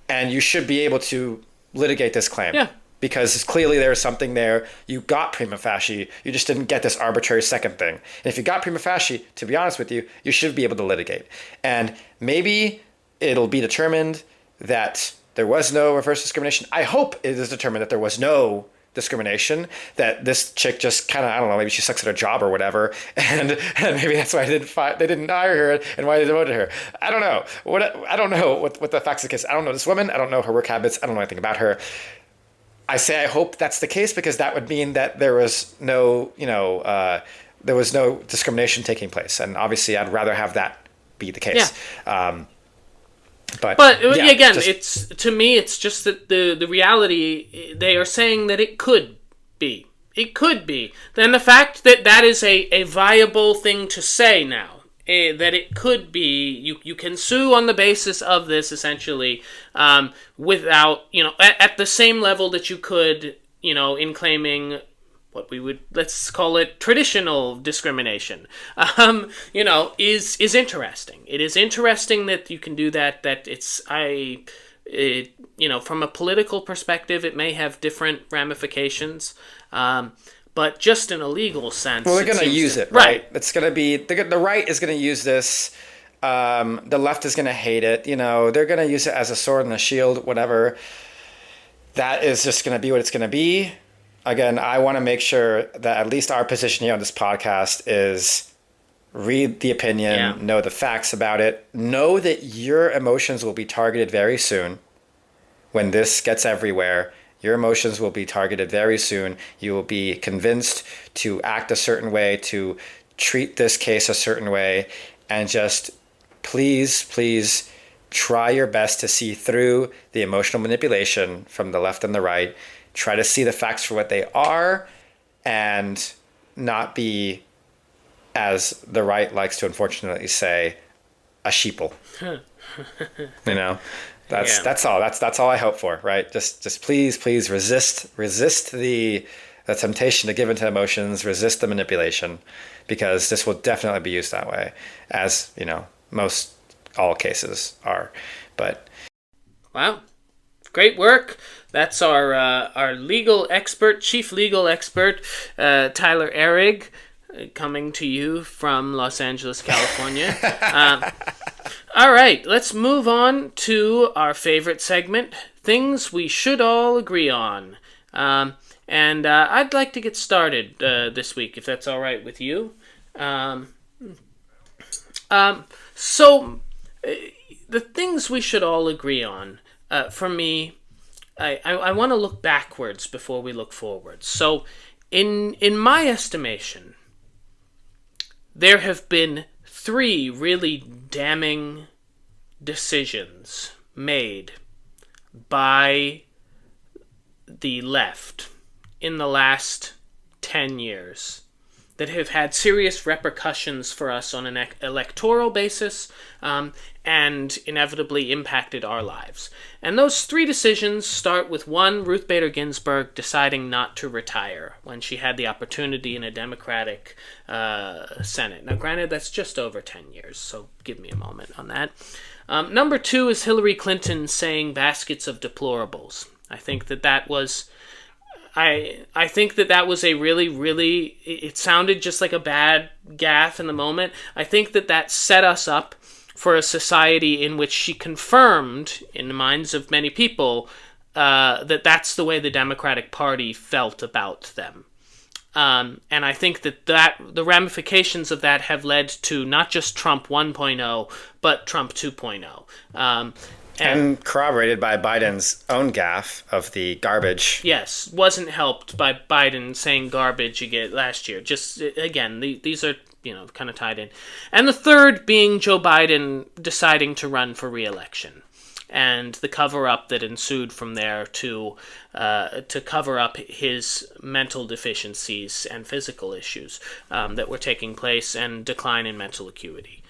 and you should be able to litigate this claim. Yeah. Because clearly there's something there. You got prima facie. You just didn't get this arbitrary second thing. And if you got prima facie, to be honest with you, you should be able to litigate. And maybe it'll be determined that there was no reverse discrimination. I hope it is determined that there was no discrimination, that this chick just kind of, I don't know, maybe she sucks at her job or whatever, and maybe that's why they didn't hire her and why they demoted her. I don't know. I don't know what the facts of the case. I don't know this woman. I don't know her work habits. I don't know anything about her. I say I hope that's the case, because that would mean that there was no, there was no discrimination taking place, and obviously I'd rather have that be the case. Yeah. But yeah, again, it's, to me, it's just that the reality, they are saying that it could be. It could be. Then the fact that is a viable thing to say now, that it could be, you can sue on the basis of this, essentially, without, at the same level that you could, in claiming what we would, let's call it traditional discrimination, is interesting. It is interesting that you can do that, from a political perspective, it may have different ramifications, but just in a legal sense. Well, they're going to use it, right? It's going to be the right is going to use this. The left is going to hate it. They're going to use it as a sword and a shield, whatever. That is just going to be what it's going to be. Again, I want to make sure that at least our position here on this podcast is read the opinion, know the facts about it, know that your emotions will be targeted very soon. When this gets everywhere, your emotions will be targeted very soon. You will be convinced to act a certain way, to treat this case a certain way, and just please try your best to see through the emotional manipulation from the left and the right. Try to see the facts for what they are and not be, as the right likes to unfortunately say, a sheeple. That's all. That's all I hope for, right? Just please resist the temptation to give into emotions, resist the manipulation, because this will definitely be used that way, as most all cases are. But wow, great work. That's our legal expert, chief legal expert, Tyler Ehrig, coming to you from Los Angeles, California. All right, let's move on to our favorite segment, things we should all agree on. And I'd like to get started this week, if that's all right with you. So the things we should all agree on, for me, I want to look backwards before we look forwards. So in my estimation, there have been 3 really damning decisions made by the left in the last 10 years that have had serious repercussions for us on an electoral basis and inevitably impacted our lives. And those 3 decisions start with 1, Ruth Bader Ginsburg deciding not to retire when she had the opportunity in a Democratic Senate. Now, granted, that's just over 10 years, so give me a moment on that. Number 2 is Hillary Clinton saying baskets of deplorables. I think that was... I think that was a really, it sounded just like a bad gaffe in the moment. I think that set us up for a society in which she confirmed, in the minds of many people, that's the way the Democratic Party felt about them. And I think that the ramifications of that have led to not just Trump 1.0, but Trump 2.0. And corroborated by Biden's own gaffe of the garbage. Yes, wasn't helped by Biden saying garbage again last year. Just, again, these are, kind of tied in. And the third being Joe Biden deciding to run for re-election. And the cover-up that ensued from there to cover up his mental deficiencies and physical issues that were taking place and decline in mental acuity.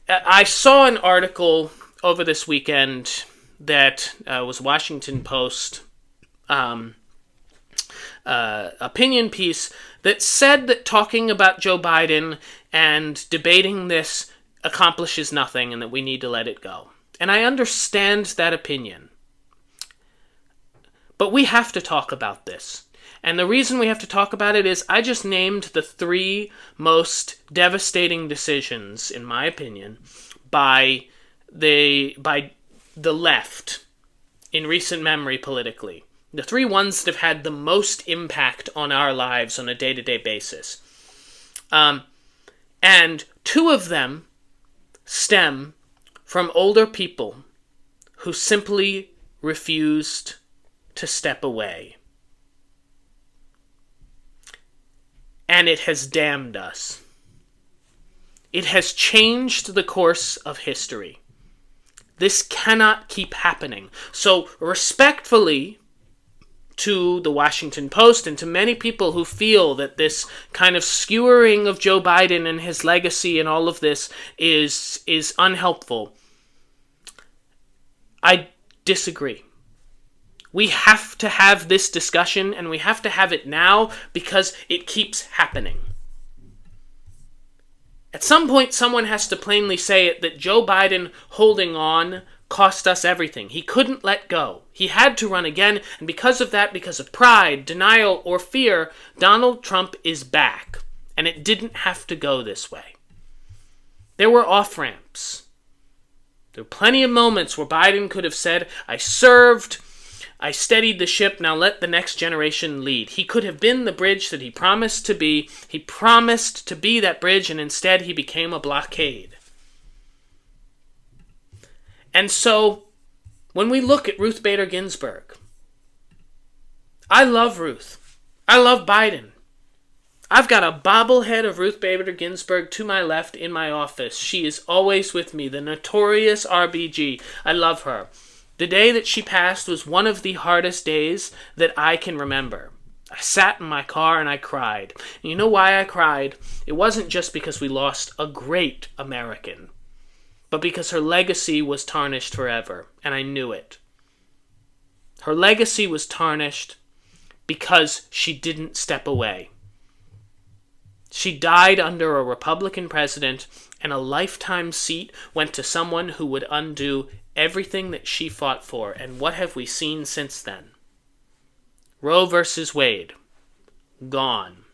I saw an article over this weekend that was a Washington Post opinion piece that said that talking about Joe Biden and debating this accomplishes nothing and that we need to let it go. And I understand that opinion. But we have to talk about this. And the reason we have to talk about it is I just named the 3 most devastating decisions, in my opinion, by the left in recent memory politically. The 3 ones that have had the most impact on our lives on a day-to-day basis. And 2 of them stem from older people who simply refused to step away. And it has damned us. It has changed the course of history. This cannot keep happening. So, respectfully to the Washington Post and to many people who feel that this kind of skewering of Joe Biden and his legacy and all of this is unhelpful, I disagree. We have to have this discussion, and we have to have it now because it keeps happening. At some point, someone has to plainly say it that Joe Biden holding on cost us everything. He couldn't let go. He had to run again, and because of that, because of pride, denial, or fear, Donald Trump is back. And it didn't have to go this way. There were off-ramps. There were plenty of moments where Biden could have said, I served, I steadied the ship, now let the next generation lead. He could have been the bridge that he promised to be. He promised to be that bridge, and instead he became a blockade. And so, when we look at Ruth Bader Ginsburg, I love Ruth. I love Biden. I've got a bobblehead of Ruth Bader Ginsburg to my left in my office. She is always with me, the notorious RBG. I love her. The day that she passed was one of the hardest days that I can remember. I sat in my car and I cried. And you know why I cried? It wasn't just because we lost a great American, but because her legacy was tarnished forever, and I knew it. Her legacy was tarnished because she didn't step away. She died under a Republican president, and a lifetime seat went to someone who would undo everything that she fought for. And what have we seen since then? Roe versus Wade. Gone.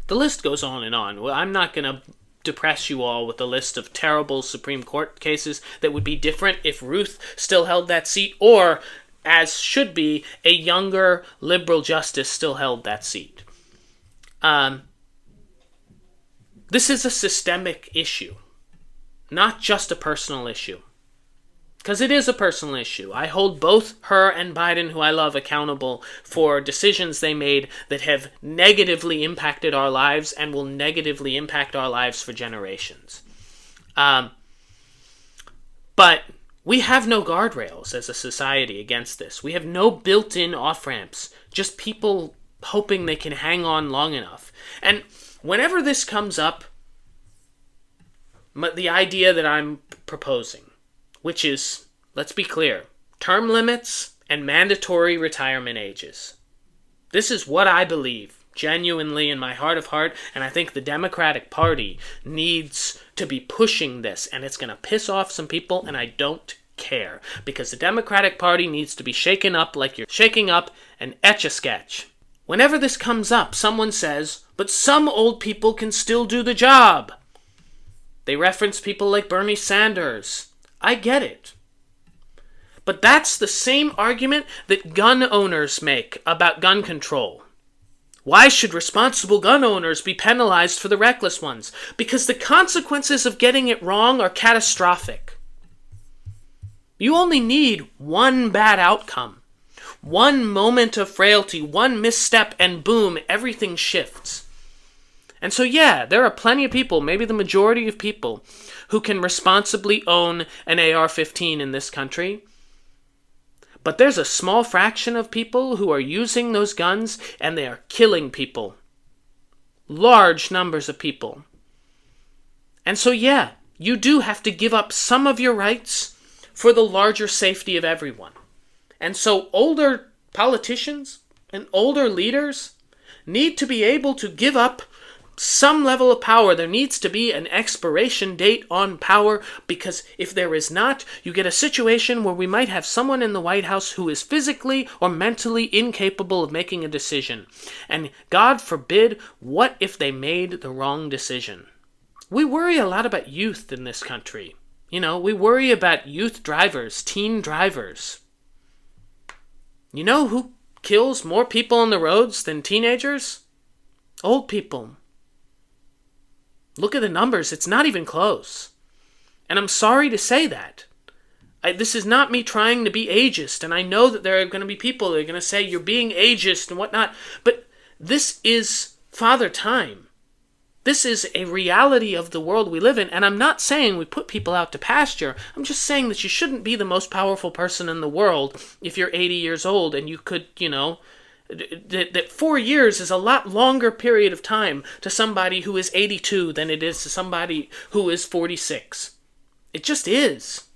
The list goes on and on. Well, I'm not going to depress you all with a list of terrible Supreme Court cases that would be different if Ruth still held that seat, or, as should be, a younger liberal justice still held that seat. This is a systemic issue, not just a personal issue. Because it is a personal issue. I hold both her and Biden, who I love, accountable for decisions they made that have negatively impacted our lives and will negatively impact our lives for generations. But we have no guardrails as a society against this. We have no built-in off-ramps, just people hoping they can hang on long enough. And whenever this comes up, the idea that I'm proposing, which is, let's be clear, term limits and mandatory retirement ages. This is what I believe, genuinely in my heart of heart, and I think the Democratic Party needs to be pushing this, and it's going to piss off some people, and I don't care, because the Democratic Party needs to be shaken up like you're shaking up an Etch-a-Sketch. Whenever this comes up, someone says, but some old people can still do the job. They reference people like Bernie Sanders. I get it. But that's the same argument that gun owners make about gun control. Why should responsible gun owners be penalized for the reckless ones? Because the consequences of getting it wrong are catastrophic. You only need one bad outcome, one moment of frailty, one misstep, and boom, everything shifts. And so yeah, there are plenty of people, maybe the majority of people, who can responsibly own an AR-15 in this country. But there's a small fraction of people who are using those guns and they are killing people. Large numbers of people. And so yeah, you do have to give up some of your rights for the larger safety of everyone. And so older politicians and older leaders need to be able to give up some level of power. There needs to be an expiration date on power, because if there is not, you get a situation where we might have someone in the White House who is physically or mentally incapable of making a decision. And God forbid, what if they made the wrong decision? We worry a lot about youth in this country. You know, we worry about youth drivers, teen drivers. You know who kills more people on the roads than teenagers? Old people. Look at the numbers. It's not even close. And I'm sorry to say that. This is not me trying to be ageist, and I know that there are going to be people that are going to say you're being ageist and whatnot, but this is Father Time. This is a reality of the world we live in, and I'm not saying we put people out to pasture. I'm just saying that you shouldn't be the most powerful person in the world if you're 80 years old, and you could, that 4 years is a lot longer period of time to somebody who is 82 than it is to somebody who is 46. It just is.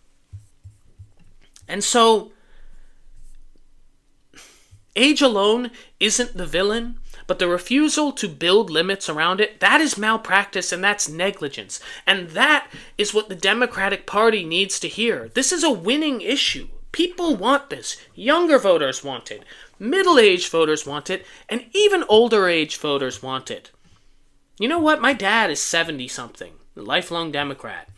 And so, age alone isn't the villain, But the refusal to build limits around it, that is malpractice and that's negligence. And that is what the Democratic Party needs to hear. This is a winning issue. People want this. Younger voters want it. Middle-aged voters want it. And even older-age voters want it. You know what? My dad is 70-something, a lifelong Democrat.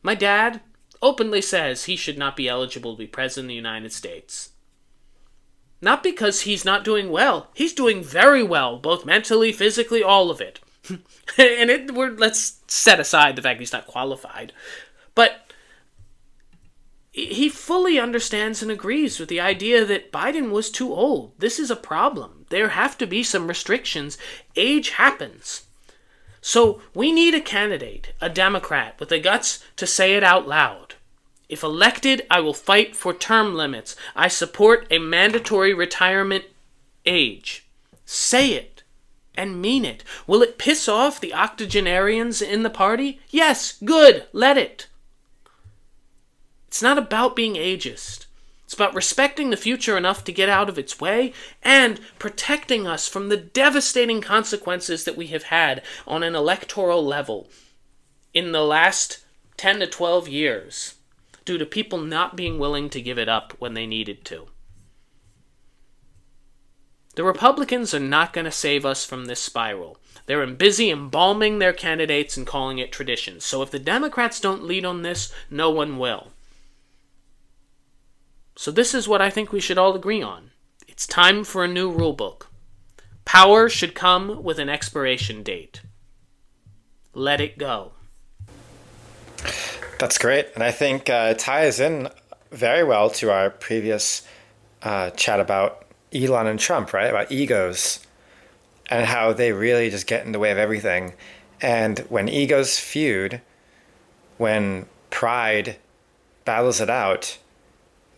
My dad openly says he should not be eligible to be president of the United States. Not because he's not doing well. He's doing very well, both mentally, physically, all of it. Let's set aside the fact he's not qualified. But he fully understands and agrees with the idea that Biden was too old. This is a problem. There have to be some restrictions. Age happens. So we need a candidate, a Democrat, with the guts to say it out loud. If elected, I will fight for term limits. I support a mandatory retirement age. Say it and mean it. Will it piss off the octogenarians in the party? Yes, good, let it. It's not about being ageist. It's about respecting the future enough to get out of its way and protecting us from the devastating consequences that we have had on an electoral level in the last 10 to 12 years due to people not being willing to give it up when they needed to. The Republicans are not going to save us from this spiral. They're busy embalming their candidates and calling it tradition. So if the Democrats don't lead on this, no one will. So this is what I think we should all agree on. It's time for a new rule book. Power should come with an expiration date. Let it go. That's great. And I think it ties in very well to our previous chat about Elon and Trump, right? About egos and how they really just get in the way of everything. And when egos feud, when pride battles it out,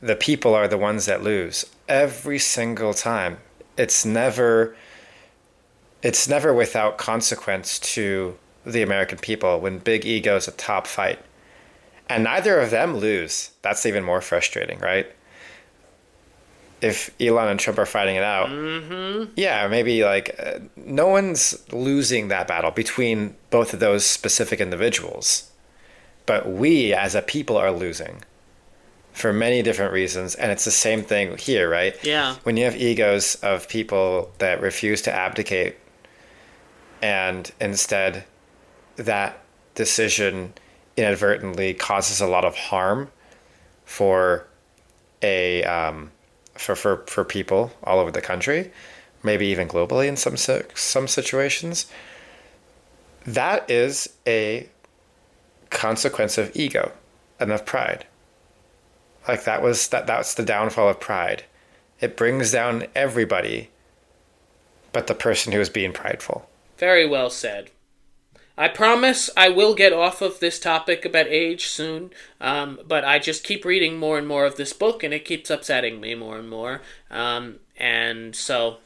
the people are the ones that lose every single time. It's never without consequence to the American people when big egos a top fight. And neither of them lose. That's even more frustrating, right? If Elon and Trump are fighting it out, yeah, maybe no one's losing that battle between both of those specific individuals. But we as a people are losing for many different reasons. And it's the same thing here, right? Yeah. When you have egos of people that refuse to abdicate and instead that decision inadvertently causes a lot of harm for for people all over the country, maybe even globally in some situations, that is a consequence of ego and of pride. That's the downfall of pride. It brings down everybody but the person who is being prideful. Very well said. I promise I will get off of this topic about age soon, but I just keep reading more and more of this book, and it keeps upsetting me more and more. And so,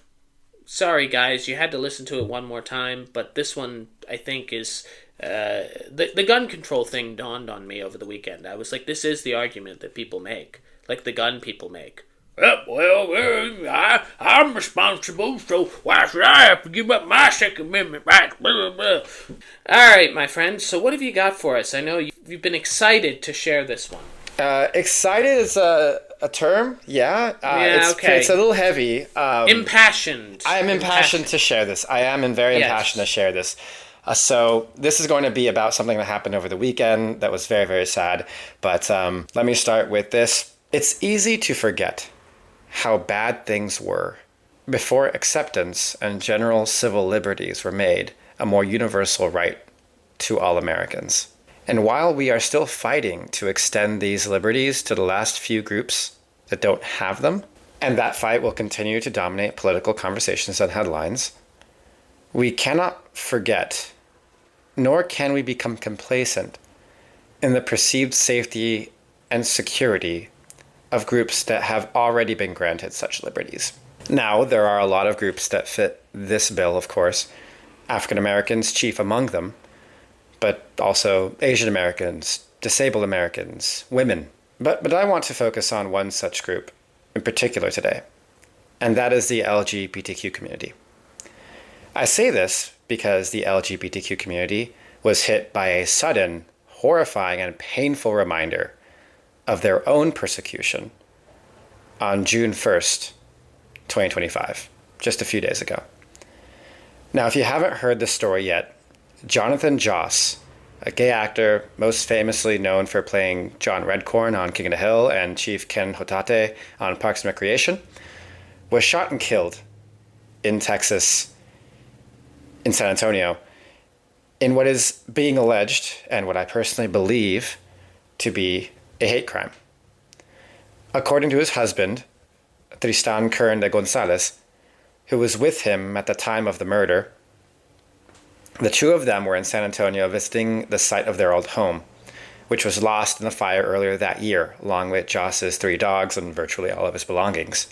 sorry guys, you had to listen to it one more time, but this one, I think, is... the gun control thing dawned on me over the weekend. I was like, this is the argument that people make. Like the gun people make. I'm responsible, so why should I have to give up my Second Amendment rights? Blah, blah, blah. All right, my friend. So what have you got for us? I know you've been excited to share this one. Excited is a term, yeah. Okay. It's a little heavy. Impassioned. I am impassioned to share this. I am very impassioned to share this. So this is going to be about something that happened over the weekend that was very, very sad. But let me start with this. It's easy to forget how bad things were before acceptance and general civil liberties were made a more universal right to all Americans. And while we are still fighting to extend these liberties to the last few groups that don't have them, and that fight will continue to dominate political conversations and headlines, we cannot forget, nor can we become complacent in the perceived safety and security of groups that have already been granted such liberties. Now, there are a lot of groups that fit this bill, of course, African Americans chief among them, but also Asian Americans, disabled Americans, women. But I want to focus on one such group in particular today, and that is the LGBTQ community. I say this because the LGBTQ community was hit by a sudden, horrifying, and painful reminder of their own persecution on June 1st, 2025, just a few days ago. Now, if you haven't heard this story yet, Jonathan Joss, a gay actor most famously known for playing John Redcorn on King of the Hill and Chief Ken Hotate on Parks and Recreation, was shot and killed in Texas, in San Antonio, in what is being alleged, and what I personally believe to be a hate crime. According to his husband, Tristan Kern de Gonzalez, who was with him at the time of the murder, the two of them were in San Antonio visiting the site of their old home, which was lost in the fire earlier that year, along with Joss's 3 dogs and virtually all of his belongings.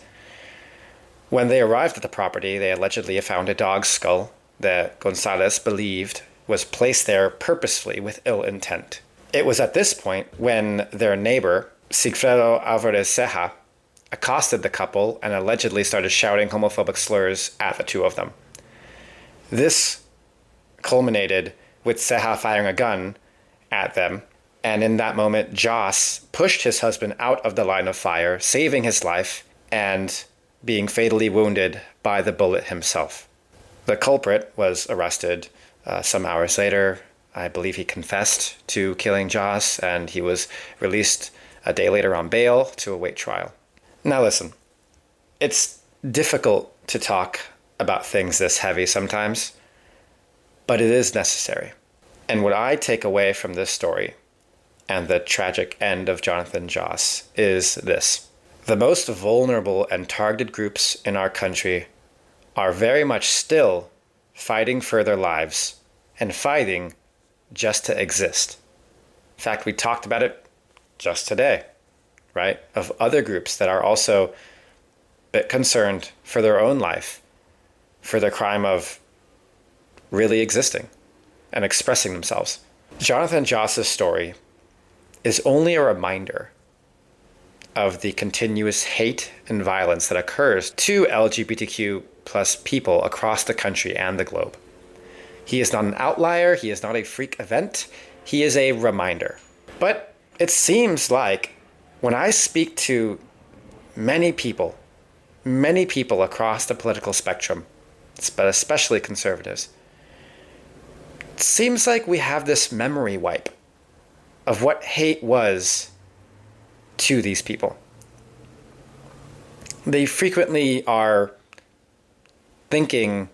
When they arrived at the property, they allegedly found a dog's skull that Gonzalez believed was placed there purposefully with ill intent. It was at this point when their neighbor, Sigfredo Alvarez Ceja, accosted the couple and allegedly started shouting homophobic slurs at the two of them. This culminated with Ceja firing a gun at them, and in that moment, Joss pushed his husband out of the line of fire, saving his life and being fatally wounded by the bullet himself. The culprit was arrested some hours later. I believe he confessed to killing Joss, and he was released a day later on bail to await trial. Now listen, it's difficult to talk about things this heavy sometimes, but it is necessary. And what I take away from this story and the tragic end of Jonathan Joss is this. The most vulnerable and targeted groups in our country are very much still fighting for their lives and fighting just to exist. In fact, we talked about it just today, right? Of other groups that are also a bit concerned for their own life, for the crime of really existing and expressing themselves. Jonathan Joss's story is only a reminder of the continuous hate and violence that occurs to LGBTQ plus people across the country and the globe. He is not an outlier. He is not a freak event. He is a reminder. But it seems like when I speak to many people across the political spectrum, but especially conservatives, it seems like we have this memory wipe of what hate was to these people. They frequently are thinking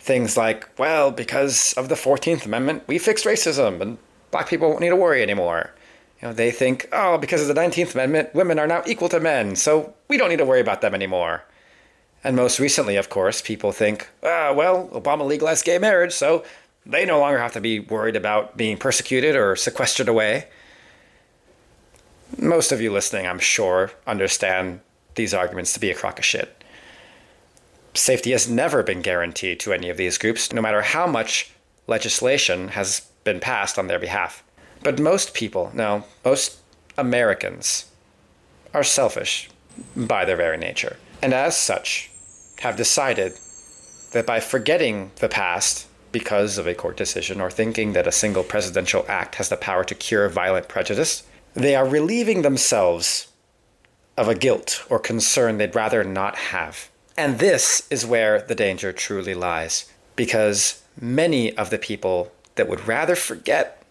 things like, well, because of the 14th Amendment, we fixed racism and black people won't need to worry anymore. You know, they think, oh, because of the 19th Amendment, women are now equal to men, so we don't need to worry about them anymore. And most recently, of course, people think, well, Obama legalized gay marriage, so they no longer have to be worried about being persecuted or sequestered away. Most of you listening, I'm sure, understand these arguments to be a crock of shit. Safety has never been guaranteed to any of these groups, no matter how much legislation has been passed on their behalf. But most people, no, most Americans are selfish by their very nature, and as such have decided that by forgetting the past because of a court decision or thinking that a single presidential act has the power to cure violent prejudice, they are relieving themselves of a guilt or concern they'd rather not have. And this is where the danger truly lies, because many of the people that would rather forget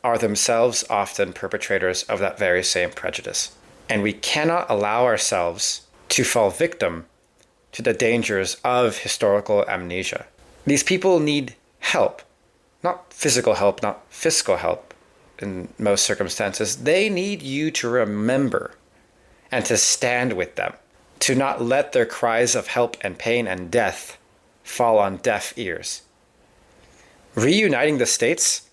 are themselves often perpetrators of that very same prejudice. And we cannot allow ourselves to fall victim to the dangers of historical amnesia. These people need help, not physical help, not fiscal help in most circumstances. They need you to remember and to stand with them, to not let their cries of help and pain and death fall on deaf ears. Reuniting the states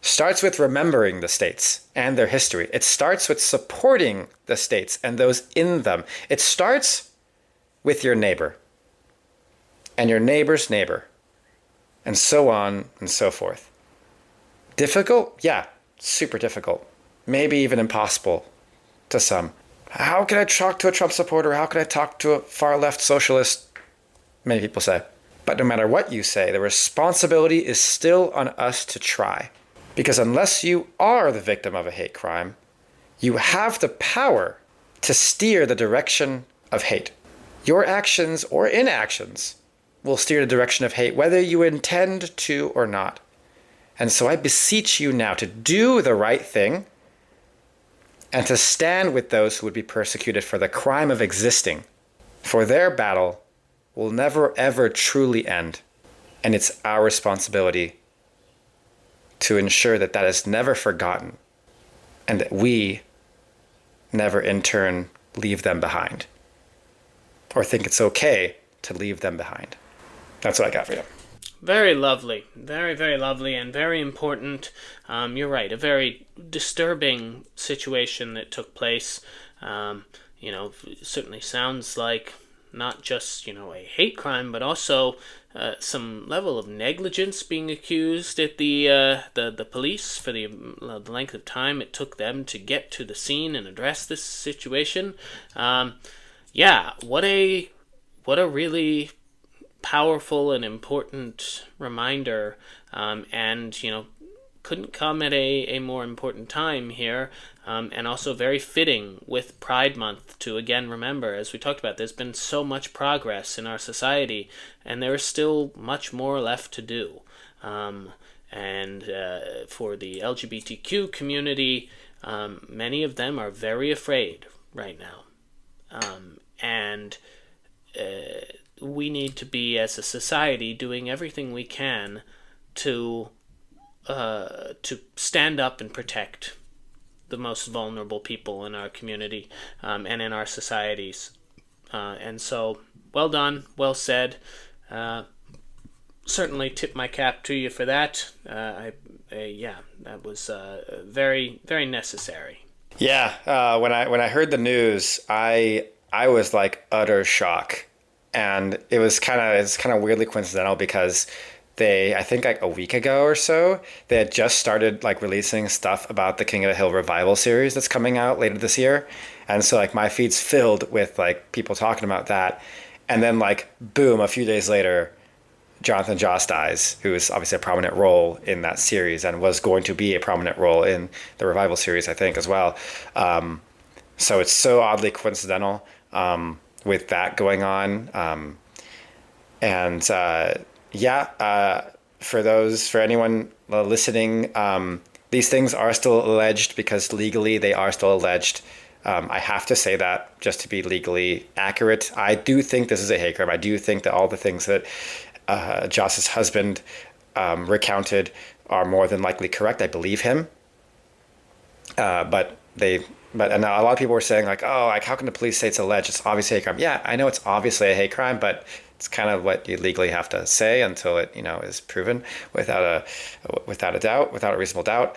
starts with remembering the states and their history. It starts with supporting the states and those in them. It starts with your neighbor and your neighbor's neighbor, and so on and so forth. Difficult? Yeah, super difficult. Maybe even impossible to some. How can I talk to a Trump supporter? How can I talk to a far left socialist? Many people say. But no matter what you say, the responsibility is still on us to try. Because unless you are the victim of a hate crime, you have the power to steer the direction of hate. Your actions or inactions will steer the direction of hate, whether you intend to or not. And so I beseech you now to do the right thing and to stand with those who would be persecuted for the crime of existing. For their battle will never ever truly end. And it's our responsibility to ensure that that is never forgotten and that we never in turn leave them behind or think it's okay to leave them behind. That's what I got for you. Very lovely. Very, very lovely and very important. You're right. A very disturbing situation that took place. Certainly sounds like not just, a hate crime, but also some level of negligence being accused at the police for the length of time it took them to get to the scene and address this situation. What a really powerful and important reminder, and couldn't come at a more important time here, and also very fitting with Pride Month to again remember, as we talked about, there's been so much progress in our society and there is still much more left to do. And for the LGBTQ community, many of them are very afraid right now. And we need to be, as a society, doing everything we can to stand up and protect the most vulnerable people in our community, and in our societies. And so, well done, well said. Certainly tip my cap to you for that. That was very, very necessary. Yeah, when I heard the news, I was like utter shock, and it was kind of weirdly coincidental because I think like a week ago or so, they had just started like releasing stuff about the King of the Hill revival series that's coming out later this year. And so like my feed's filled with like people talking about that. And then like, boom, a few days later, Jonathan Joss dies, who is obviously a prominent role in that series and was going to be a prominent role in the revival series, I think, as well. So it's so oddly coincidental with that going on. For anyone listening, these things are still alleged because legally they are still alleged. I have to say that just to be legally accurate. I do think this is a hate crime. I do think that all the things that Joss's husband recounted are more than likely correct. I believe him. But a lot of people were saying like, oh, like how can the police say it's alleged? It's obviously a hate crime. Yeah, I know it's obviously a hate crime, but it's kind of what you legally have to say until it, is proven without a doubt, without a reasonable doubt.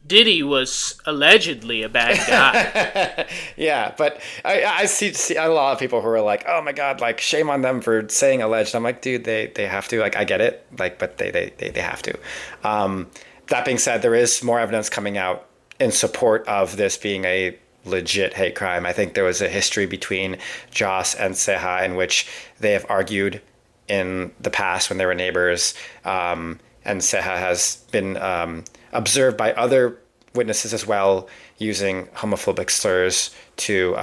Diddy was allegedly a bad guy. Yeah, but I see a lot of people who are like, oh my God, like shame on them for saying alleged. I'm like, dude, they have to, like, I get it, like, but they have to. That being said, there is more evidence coming out in support of this being a legit hate crime. I think there was a history between Joss and Seha in which they have argued in the past when they were neighbors. And Seha has been observed by other witnesses as well using homophobic slurs to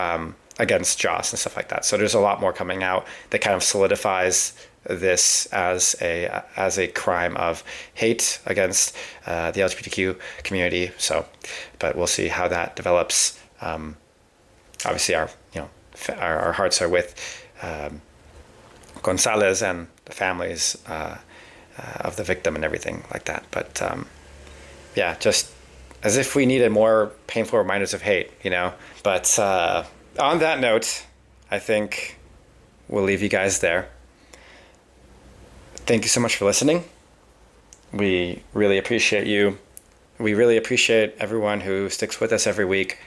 against Joss and stuff like that. So there's a lot more coming out that kind of solidifies this as a crime of hate against the LGBTQ community. So, but we'll see how that develops. Obviously, our hearts are with Gonzalez and the families of the victim and everything like that. But just as if we needed more painful reminders of hate, But on that note, I think we'll leave you guys there. Thank you so much for listening. We really appreciate you. We really appreciate everyone who sticks with us every week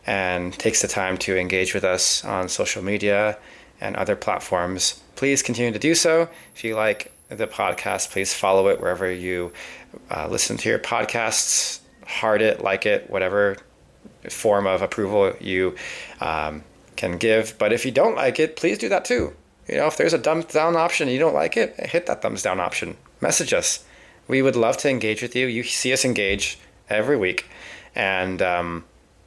and takes the time to engage with us on social media and other platforms. Please continue to do so. If you like the podcast, please follow it wherever you listen to your podcasts. Heart it, like it, whatever form of approval you can can give. But if you don't like it, please do that too. You know, if there's a thumbs down option and you don't like it, hit that thumbs down option. Message us. We would love to engage with you. You see us engage every week. And,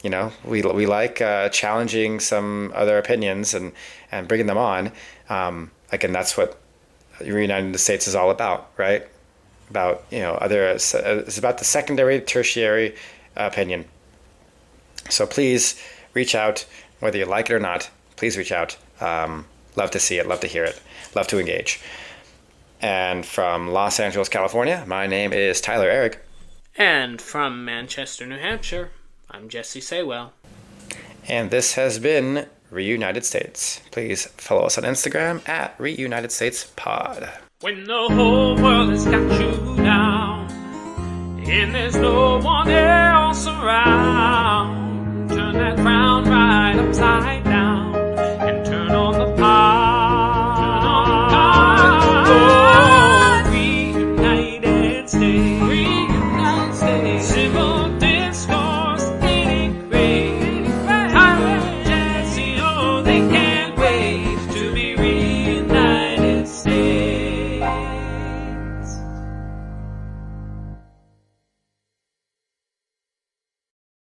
you know, we like challenging some other opinions and bringing them on. Again, that's what Reunited States is all about, right? About, you know, it's about the secondary, tertiary opinion. So please reach out, whether you like it or not. Please reach out. Love to see it, love to hear it, love to engage. And from Los Angeles, California, my name is Tyler Ehrig. And from Manchester, New Hampshire, I'm Jesse Saywell. And this has been Reunited States. Please follow us on Instagram at Reunited States Pod. When the whole world has got you down, and there's no one else around, turn that frown right upside